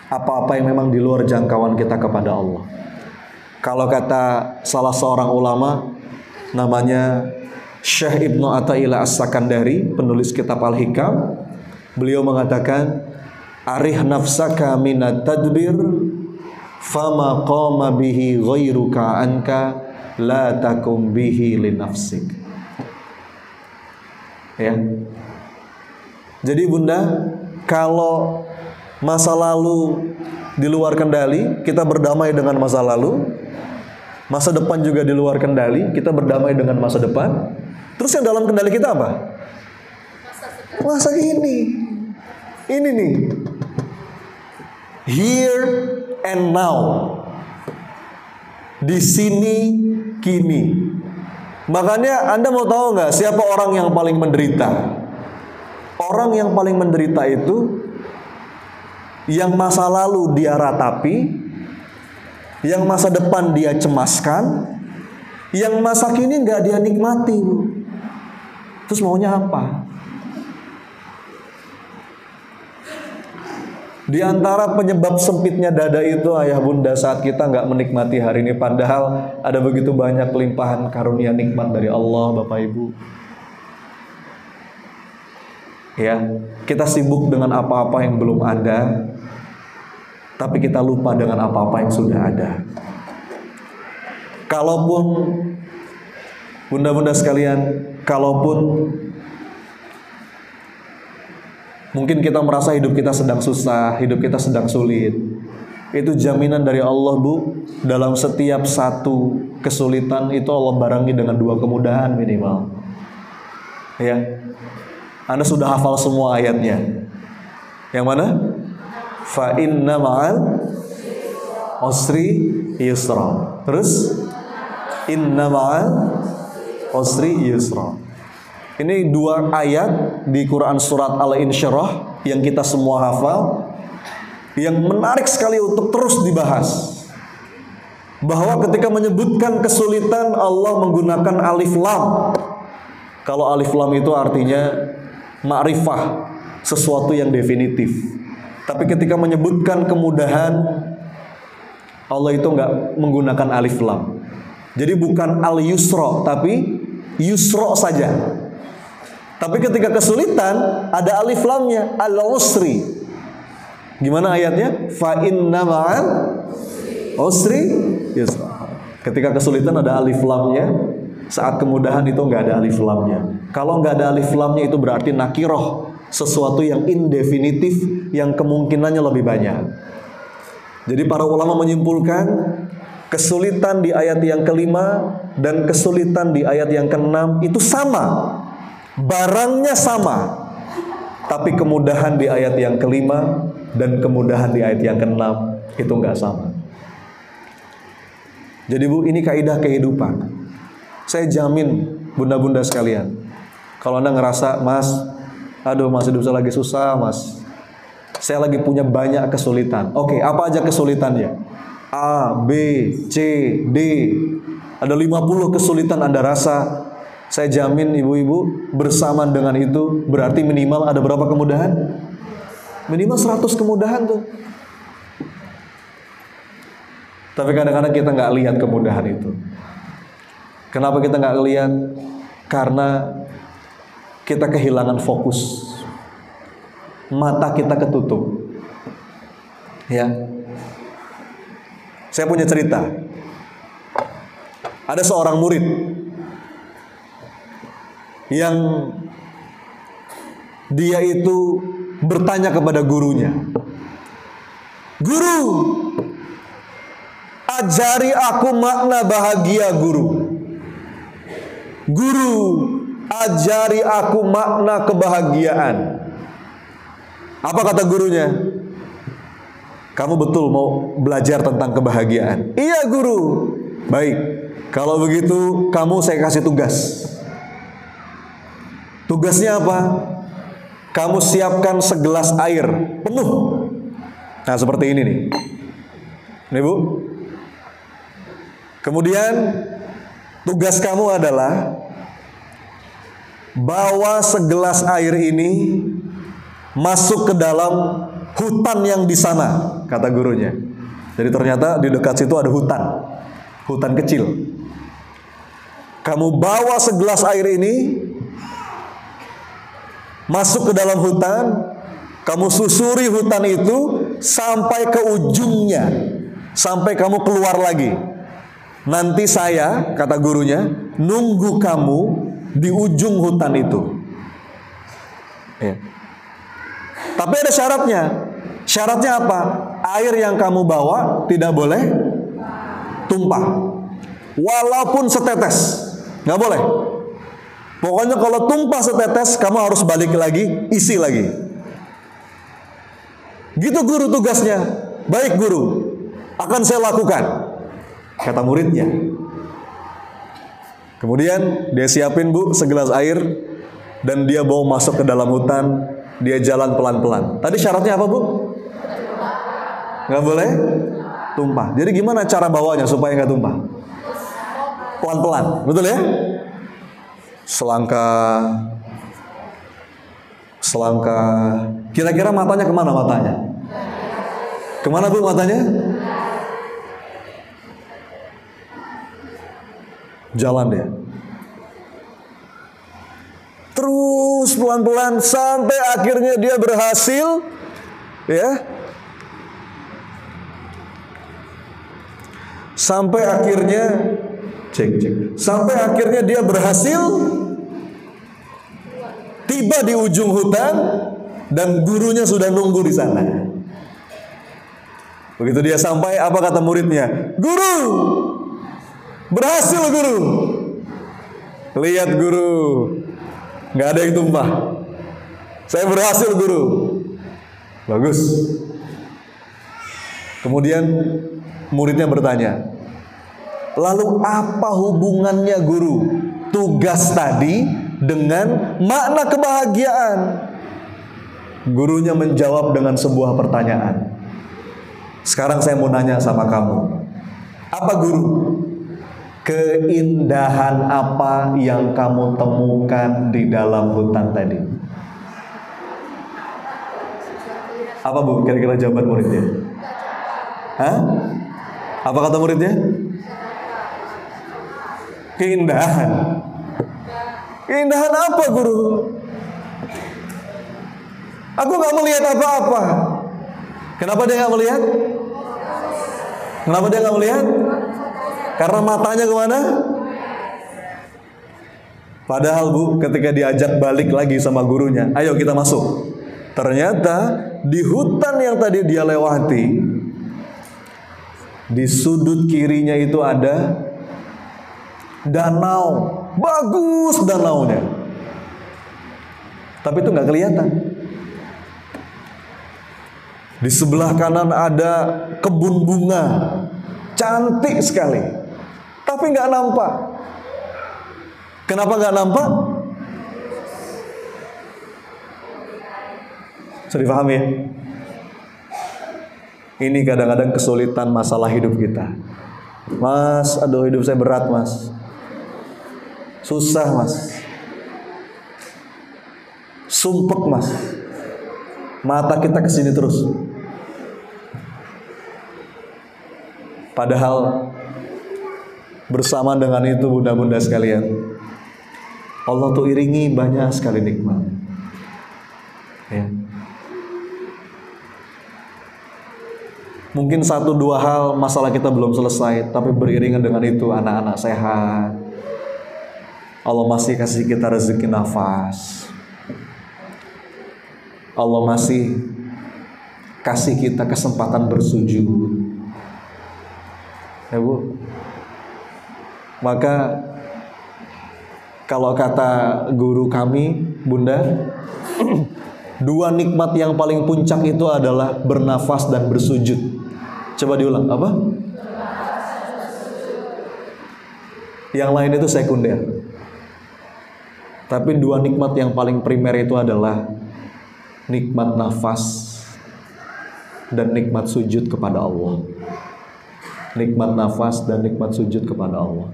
apa-apa yang memang di luar jangkauan kita kepada Allah. Kalau kata salah seorang ulama namanya Syekh Ibnu Athaillah As-Sakandari, penulis kitab Al-Hikam, beliau mengatakan, arih nafsaka minat tadbir fama qama bihi ghairuka anka la takum bihi li nafsik. Ya. Jadi Bunda, kalau masa lalu di luar kendali, kita berdamai dengan masa lalu. Masa depan juga di luar kendali, kita berdamai dengan masa depan. Terus yang dalam kendali kita apa? Masa ini. Ini nih. Here and now. Di sini kini. Makanya Anda mau tahu nggak siapa orang yang paling menderita? Orang yang paling menderita itu yang masa lalu dia ratapi, yang masa depan dia cemaskan, yang masa kini nggak dia nikmati, Bu. Terus maunya apa? Di antara penyebab sempitnya dada itu ayah bunda saat kita nggak menikmati hari ini, padahal ada begitu banyak limpahan karunia nikmat dari Allah, Bapak Ibu. Ya, kita sibuk dengan apa-apa yang belum ada, tapi kita lupa dengan apa-apa yang sudah ada. Kalaupun bunda-bunda sekalian, kalaupun mungkin kita merasa hidup kita sedang susah, hidup kita sedang sulit, itu jaminan dari Allah, Bu. Dalam setiap satu kesulitan itu Allah barengi dengan 2 kemudahan minimal. Ya, Anda sudah hafal semua ayatnya. Yang mana? Fa inna ma'al usri yusra. Terus inna ma'al usri yusra. Ini 2 ayat di Quran surat Al-Insyirah yang kita semua hafal, yang menarik sekali untuk terus dibahas. Bahwa ketika menyebutkan kesulitan Allah menggunakan alif lam. Kalau alif lam itu artinya ma'rifah, sesuatu yang definitif. Tapi ketika menyebutkan kemudahan, Allah itu enggak menggunakan alif lam. Jadi bukan al-yusra, tapi yusra saja. Tapi ketika kesulitan ada alif lamnya, al-usri. Gimana ayatnya? Fa inna ma'al usri yusra. Ketika kesulitan ada alif lamnya, saat kemudahan itu enggak ada alif lamnya. Kalau enggak ada alif lamnya itu berarti nakiroh, sesuatu yang indefinitif, yang kemungkinannya lebih banyak. Jadi para ulama menyimpulkan kesulitan di ayat yang kelima dan kesulitan di ayat yang keenam itu sama. Barangnya sama, tapi kemudahan di ayat yang kelima dan kemudahan di ayat yang keenam itu nggak sama. Jadi Bu, ini kaidah kehidupan. Saya jamin bunda-bunda sekalian, kalau Anda ngerasa, Mas, aduh Mas, hidup saya lagi susah Mas, saya lagi punya banyak kesulitan. Oke, apa aja kesulitannya? A, B, C, D. Ada 50 kesulitan Anda rasa. Saya jamin ibu-ibu bersamaan dengan itu berarti minimal ada berapa kemudahan? Minimal 100 kemudahan tuh. Tapi kadang-kadang kita nggak lihat kemudahan itu. Kenapa kita nggak lihat? Karena kita kehilangan fokus. Mata kita ketutup. Ya. Saya punya cerita. Ada seorang murid yang dia itu bertanya kepada gurunya, "Guru, ajari aku makna bahagia, Guru. Guru, ajari aku makna kebahagiaan." Apa kata gurunya? "Kamu betul mau belajar tentang kebahagiaan?" "Iya, Guru." "Baik, kalau begitu saya kasih tugas. Tugasnya apa? Kamu siapkan segelas air penuh." Nah, seperti ini nih. Nih, Bu. Kemudian tugas kamu adalah bawa segelas air ini masuk ke dalam hutan yang di sana, kata gurunya. Jadi ternyata di dekat situ ada hutan kecil. Kamu bawa segelas air ini masuk ke dalam hutan, kamu susuri hutan itu sampai ke ujungnya, sampai kamu keluar lagi. Nanti saya, kata gurunya, nunggu kamu di ujung hutan itu. Ya. Tapi ada syaratnya. Syaratnya apa? Air yang kamu bawa tidak boleh tumpah, walaupun setetes, nggak boleh. Pokoknya kalau tumpah setetes, kamu harus balik lagi, isi lagi. Gitu guru tugasnya. "Baik, Guru, akan saya lakukan," kata muridnya. Kemudian dia siapin, Bu, segelas air, dan dia bawa masuk ke dalam hutan. Dia jalan pelan-pelan. Tadi syaratnya apa, Bu? Nggak boleh tumpah. Jadi gimana cara bawanya supaya nggak tumpah? Pelan-pelan, betul ya? Selangkah. Kira-kira matanya kemana matanya? Kemana, Bu, matanya? Jalan dia. Terus pelan-pelan sampai akhirnya dia berhasil, ya. Sampai akhirnya Sampai akhirnya dia berhasil tiba di ujung hutan dan gurunya sudah nunggu di sana. Begitu dia sampai, apa kata muridnya? "Guru, berhasil, Guru." "Lihat, Guru, nggak ada yang tumpah. Saya berhasil, Guru." Bagus. Kemudian muridnya bertanya, "Lalu apa hubungannya, Guru, tugas tadi dengan makna kebahagiaan?" Gurunya menjawab dengan sebuah pertanyaan. "Sekarang saya mau nanya sama kamu. Apa, Guru? Keindahan apa yang kamu temukan di dalam hutan tadi?" Apa, Bu, kira-kira jawaban muridnya? Hah? Apa kata muridnya? Keindahan. Keindahan apa, Guru? Aku gak melihat apa-apa. Kenapa dia gak melihat? Kenapa dia gak melihat? Karena matanya kemana? Padahal, Bu, ketika diajak balik lagi sama gurunya, "Ayo kita masuk." Ternyata di hutan yang tadi dia lewati, di sudut kirinya itu ada danau. Bagus danaunya, tapi itu nggak kelihatan. Di sebelah kanan ada kebun bunga, cantik sekali, tapi nggak nampak. Kenapa nggak nampak? Bisa dipahami ya? Ini kadang-kadang kesulitan masalah hidup kita. "Mas, aduh hidup saya berat, Mas. Susah, Mas. Sumpek, Mas. Mata kita kesini terus." Padahal bersama dengan itu, bunda-bunda sekalian, Allah tuh iringi banyak sekali nikmat. Ya. Mungkin 1-2 hal masalah kita belum selesai, tapi beriringan dengan itu anak-anak sehat. Allah masih kasih kita rezeki nafas. Allah masih kasih kita kesempatan bersujud. Ya Bu. Maka kalau kata guru kami, Bunda, dua nikmat yang paling puncak itu adalah bernafas dan bersujud. Coba diulang, apa? Yang lain itu sekunder. Tapi dua nikmat yang paling primer itu adalah nikmat nafas dan nikmat sujud kepada Allah. Nikmat nafas dan nikmat sujud kepada Allah.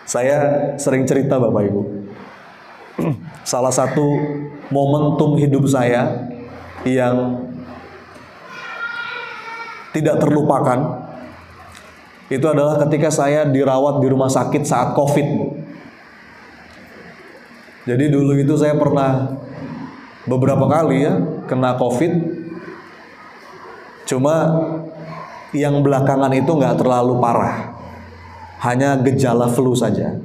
Saya sering cerita Bapak Ibu, salah satu momentum hidup saya yang tidak terlupakan itu adalah ketika saya dirawat di rumah sakit saat COVID. Jadi dulu itu saya pernah beberapa kali ya kena COVID. Cuma yang belakangan itu nggak terlalu parah. Hanya gejala flu saja.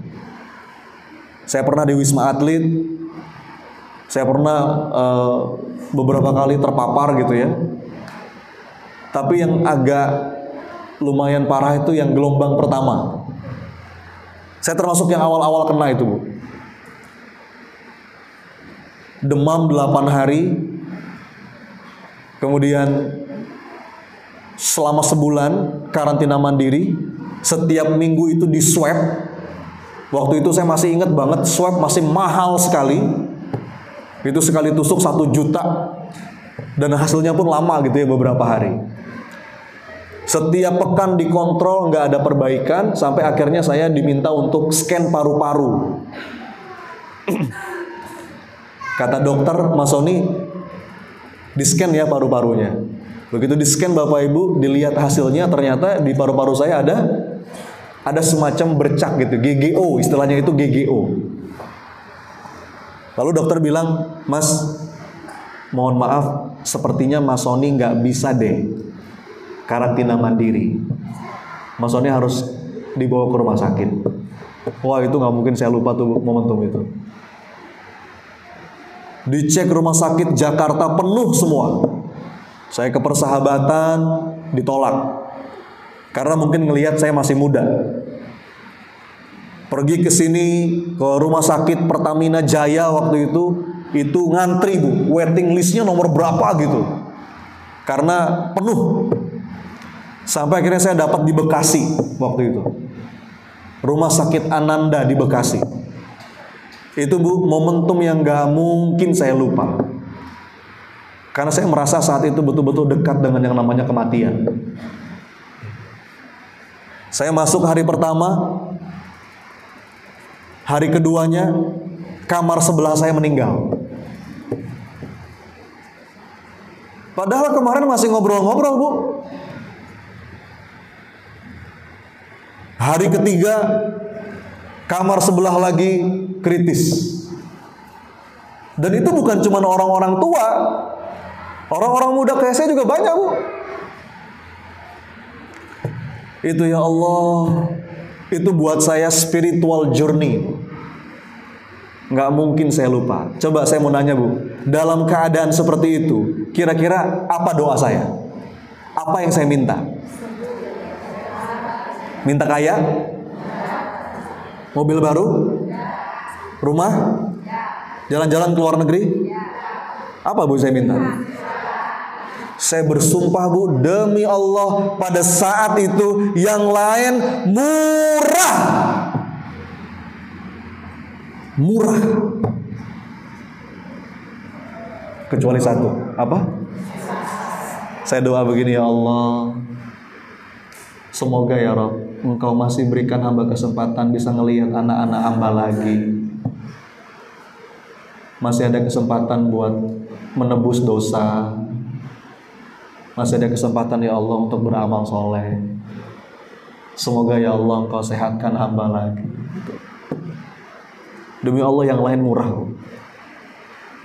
Saya pernah di Wisma Atlet. Saya pernah beberapa kali terpapar gitu ya. Tapi yang agak lumayan parah itu yang gelombang pertama. Saya termasuk yang awal-awal kena itu Bu. Demam 8 hari. Kemudian selama sebulan karantina mandiri. Setiap minggu itu di swab. Waktu itu saya masih ingat banget, swab masih mahal sekali. Itu sekali tusuk 1 juta. Dan hasilnya pun lama gitu ya, beberapa hari. Setiap pekan dikontrol, nggak ada perbaikan. Sampai akhirnya saya diminta untuk scan paru-paru. Kata dokter, Mas Sony, di scan ya paru-parunya. Begitu di scan Bapak Ibu, dilihat hasilnya, ternyata di paru-paru saya ada semacam bercak gitu, GGO, istilahnya itu GGO. Lalu dokter bilang, Mas, mohon maaf, sepertinya Mas Sony nggak bisa deh karantina mandiri. Mas Sony harus dibawa ke rumah sakit. Wah, itu nggak mungkin saya lupa tuh momentum itu. Dicek rumah sakit Jakarta penuh semua. Saya ke Persahabatan, ditolak. Karena mungkin ngelihat saya masih muda. Pergi ke sini, ke rumah sakit Pertamina Jaya waktu itu ngantri Bu. Waiting listnya nomor berapa gitu. Karena penuh. Sampai akhirnya saya dapat di Bekasi waktu itu. Rumah sakit Ananda di Bekasi. Itu Bu, momentum yang gak mungkin saya lupa. Karena saya merasa saat itu betul-betul dekat dengan yang namanya kematian. Saya masuk hari pertama, hari keduanya, kamar sebelah saya meninggal. Padahal kemarin masih ngobrol-ngobrol Bu. Hari ketiga, kamar sebelah lagi kritis. Dan itu bukan cuma orang-orang tua, orang-orang muda kayak saya juga banyak Bu. Itu ya Allah, itu buat saya spiritual journey. Nggak mungkin saya lupa. Coba saya mau nanya Bu, dalam keadaan seperti itu, kira-kira apa doa saya? Apa yang saya minta? Minta kaya? Mobil baru? Rumah? Jalan-jalan ke luar negeri? Apa Bu saya minta? Saya bersumpah Bu, demi Allah, pada saat itu yang lain murah. Murah. Kecuali satu. Apa? Saya doa begini, ya Allah, semoga ya Rabb, Engkau masih berikan hamba kesempatan bisa ngelihat anak-anak hamba lagi. Masih ada kesempatan buat menebus dosa. Masih ada kesempatan ya Allah untuk beramal soleh. Semoga ya Allah Engkau sehatkan hamba lagi. Demi Allah yang lain murah Bu.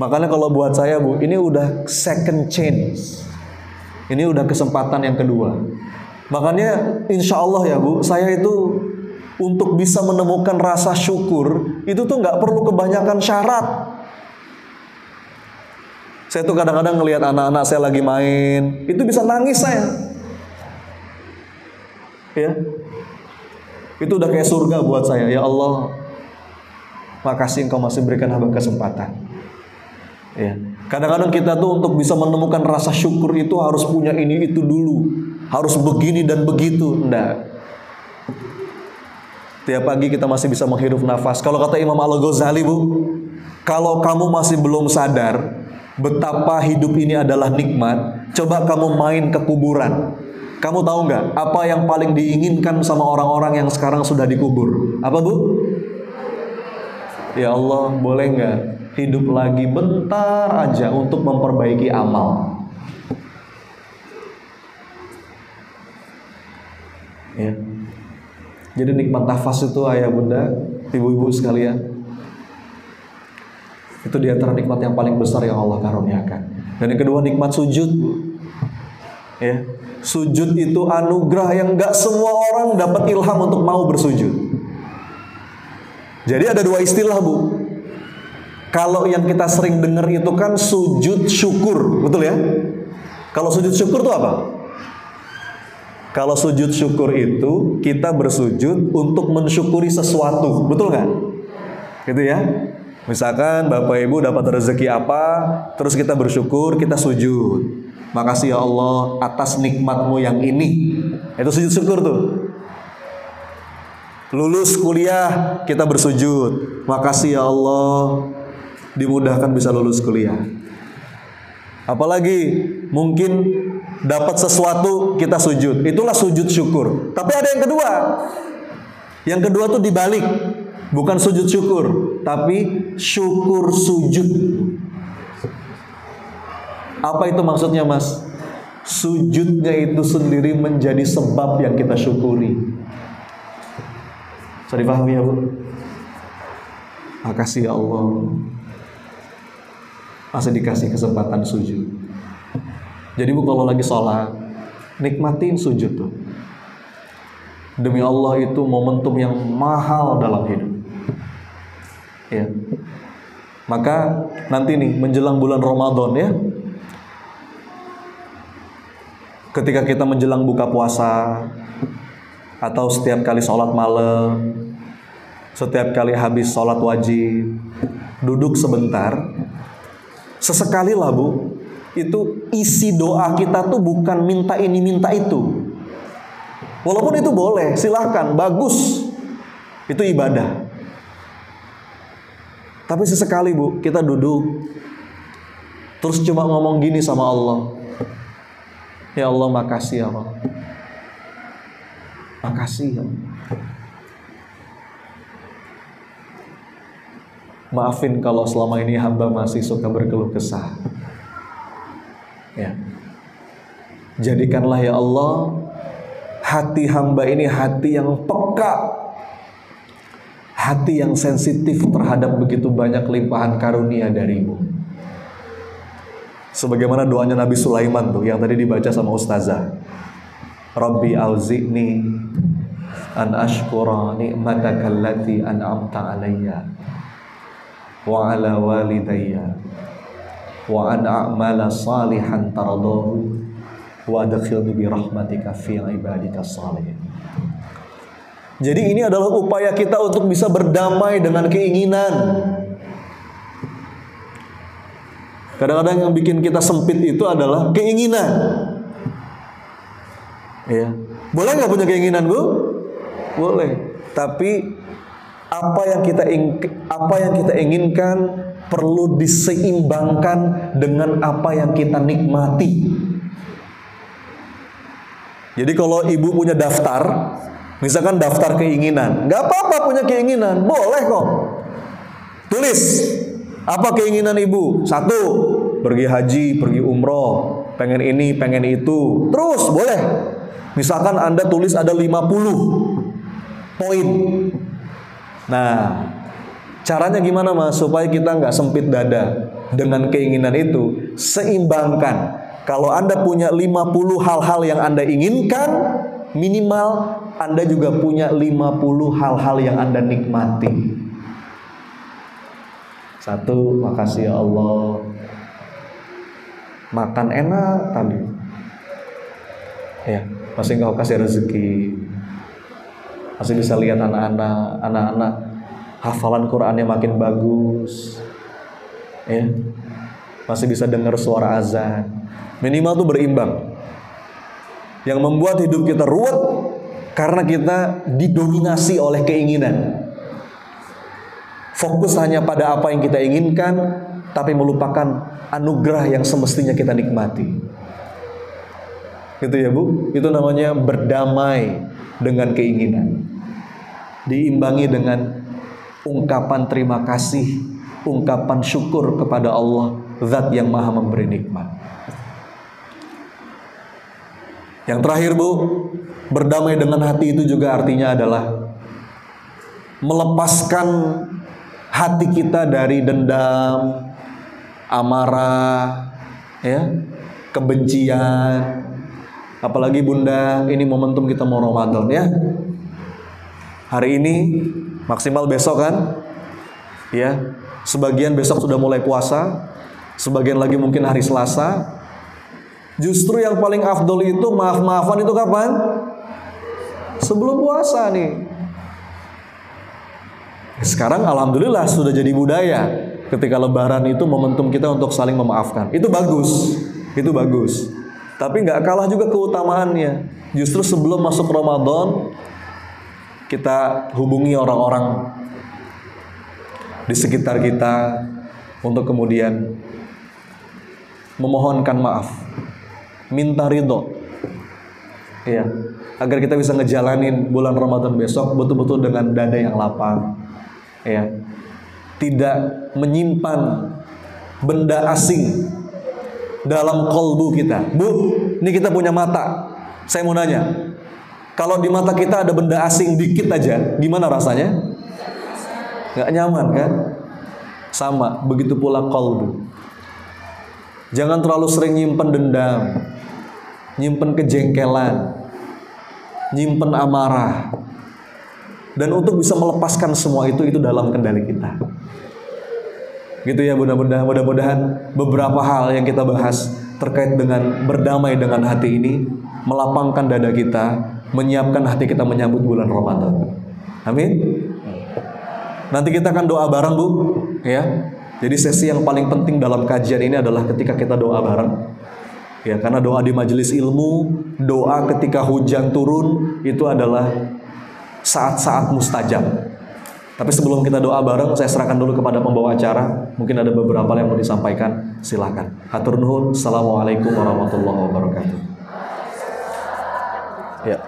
Makanya kalau buat saya Bu, ini udah second chance. Ini udah kesempatan yang kedua. Makanya insya Allah ya Bu, saya itu untuk bisa menemukan rasa syukur itu tuh nggak perlu kebanyakan syarat. Saya tuh kadang-kadang ngelihat anak-anak saya lagi main, itu bisa nangis saya. Ya. Itu udah kayak surga buat saya. Ya Allah, makasih Engkau masih berikan hamba kesempatan. Ya. Kadang-kadang kita tuh untuk bisa menemukan rasa syukur itu harus punya ini itu dulu, harus begini dan begitu. Enggak. Tiap pagi kita masih bisa menghirup nafas. Kalau kata Imam Al-Ghazali, Bu, kalau kamu masih belum sadar betapa hidup ini adalah nikmat, coba kamu main ke kuburan. Kamu tahu nggak apa yang paling diinginkan sama orang-orang yang sekarang sudah dikubur? Apa, Bu? Ya Allah, boleh nggak hidup lagi bentar aja untuk memperbaiki amal? Ya. Jadi nikmat nafas itu ayah bunda, ibu-ibu sekalian, itu di antara nikmat yang paling besar yang Allah karuniakan. Dan yang kedua nikmat sujud. Ya, sujud itu anugerah yang gak semua orang dapat ilham untuk mau bersujud. Jadi ada dua istilah, Bu. Kalau yang kita sering dengar itu kan sujud syukur, betul ya? Kalau sujud syukur itu apa? Kalau sujud syukur itu kita bersujud untuk mensyukuri sesuatu, betul nggak? Gitu ya. Misalkan Bapak Ibu dapat rezeki apa, terus kita bersyukur, kita sujud. Makasih ya Allah atas nikmat-Mu yang ini. Itu sujud syukur tuh. Lulus kuliah, kita bersujud. Makasih ya Allah dimudahkan bisa lulus kuliah. Apalagi mungkin dapat sesuatu, kita sujud. Itulah sujud syukur. Tapi ada yang kedua. Yang kedua tuh dibalik. Bukan sujud syukur, tapi syukur sujud. Apa itu maksudnya, Mas? Sujudnya itu sendiri menjadi sebab yang kita syukuri. Bisa dipahami ya, Bu? Makasih ya Allah masih dikasih kesempatan sujud. Jadi Bu, kalau lagi sholat, nikmatin sujud tuh. Demi Allah itu momentum yang mahal dalam hidup. Ya. Maka nanti nih menjelang bulan Ramadan ya, ketika kita menjelang buka puasa, atau setiap kali sholat malam, setiap kali habis sholat wajib, duduk sebentar, sesekali lah Bu, itu isi doa kita tuh bukan minta ini minta itu. Walaupun itu boleh, silahkan, bagus, itu ibadah. Tapi sesekali Bu, kita duduk terus cuma ngomong gini sama Allah. Ya Allah, makasih ya Allah. Makasih ya Allah. Maafin kalau selama ini hamba masih suka berkeluh kesah. Ya. Jadikanlah ya Allah hati hamba ini hati yang peka, hati yang sensitif terhadap begitu banyak limpahan karunia dari-Mu. Sebagaimana doanya Nabi Sulaiman tuh yang tadi dibaca sama Ustazah. Rabbi auzi'ni an ashkura ni'mataka allati an'amta alayya wa ala walidayya wa an a'mala salihan taradahu wa adkhilni bi rahmatika fi ibadika shalihin. Jadi ini adalah upaya kita untuk bisa berdamai dengan keinginan. Kadang-kadang yang bikin kita sempit itu adalah keinginan. Ya. Boleh nggak punya keinginan, Bu? Boleh. Tapi apa yang kita inginkan perlu diseimbangkan dengan apa yang kita nikmati. Jadi kalau ibu punya daftar, misalkan daftar keinginan, nggak apa-apa punya keinginan, boleh kok. Tulis, apa keinginan ibu? 1, pergi haji, pergi umroh, pengen ini, pengen itu. Terus boleh. Misalkan Anda tulis ada 50 poin. Nah, caranya gimana Mas? Supaya kita nggak sempit dada dengan keinginan itu, seimbangkan. Kalau Anda punya 50 hal-hal yang Anda inginkan, minimal Anda juga punya 50 hal-hal yang Anda nikmati. 1, makasih ya Allah makan enak tadi, ya masih engkau kasih rezeki, masih bisa lihat anak-anak hafalan Qurannya makin bagus, ya masih bisa dengar suara azan, minimal tuh berimbang. Yang membuat hidup kita ruwet karena kita didominasi oleh keinginan. Fokus hanya pada apa yang kita inginkan, tapi melupakan anugerah yang semestinya kita nikmati. Gitu ya Bu, itu namanya berdamai dengan keinginan. Diimbangi dengan ungkapan terima kasih, ungkapan syukur kepada Allah, Zat yang maha memberi nikmat. Yang terakhir Bu, berdamai dengan hati itu juga artinya adalah melepaskan hati kita dari dendam, amarah, ya, kebencian. Apalagi Bunda, ini momentum kita mau Ramadan ya. Hari ini maksimal besok kan? Ya, sebagian besok sudah mulai puasa, sebagian lagi mungkin hari Selasa. Justru yang paling afdol itu maaf-maafan itu kapan? Sebelum puasa nih. Sekarang alhamdulillah sudah jadi budaya. Ketika lebaran itu momentum kita untuk saling memaafkan. Itu bagus. Itu bagus. Tapi nggak kalah juga keutamaannya. Justru sebelum masuk Ramadan, kita hubungi orang-orang di sekitar kita untuk kemudian memohonkan maaf, minta ridho, ya, agar kita bisa ngejalanin bulan Ramadan besok betul-betul dengan dada yang lapang, ya, tidak menyimpan benda asing dalam kolbu kita. Bu, ini kita punya mata. Saya mau nanya, kalau di mata kita ada benda asing dikit aja, gimana rasanya? Gak nyaman kan? Sama, begitu pula kolbu. Jangan terlalu sering nyimpen dendam, nyimpen kejengkelan, nyimpen amarah. Dan untuk bisa melepaskan semua itu dalam kendali kita. Gitu ya Bunda-bunda, mudah-mudahan beberapa hal yang kita bahas terkait dengan berdamai dengan hati ini melapangkan dada kita, menyiapkan hati kita menyambut bulan Ramadan. Amin. Nanti kita akan doa bareng Bu, ya. Jadi sesi yang paling penting dalam kajian ini adalah ketika kita doa bareng. Ya, karena doa di majelis ilmu, doa ketika hujan turun itu adalah saat-saat mustajab. Tapi sebelum kita doa bareng, saya serahkan dulu kepada pembawa acara. Mungkin ada beberapa yang mau disampaikan. Silakan. Hatur nuhun. Assalamualaikum warahmatullahi wabarakatuh. Ya.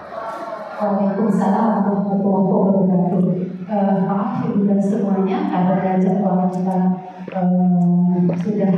Waalaikumsalam warahmatullahi wabarakatuh. Maaf Ibu dan semuanya, ada jadwal kita sudah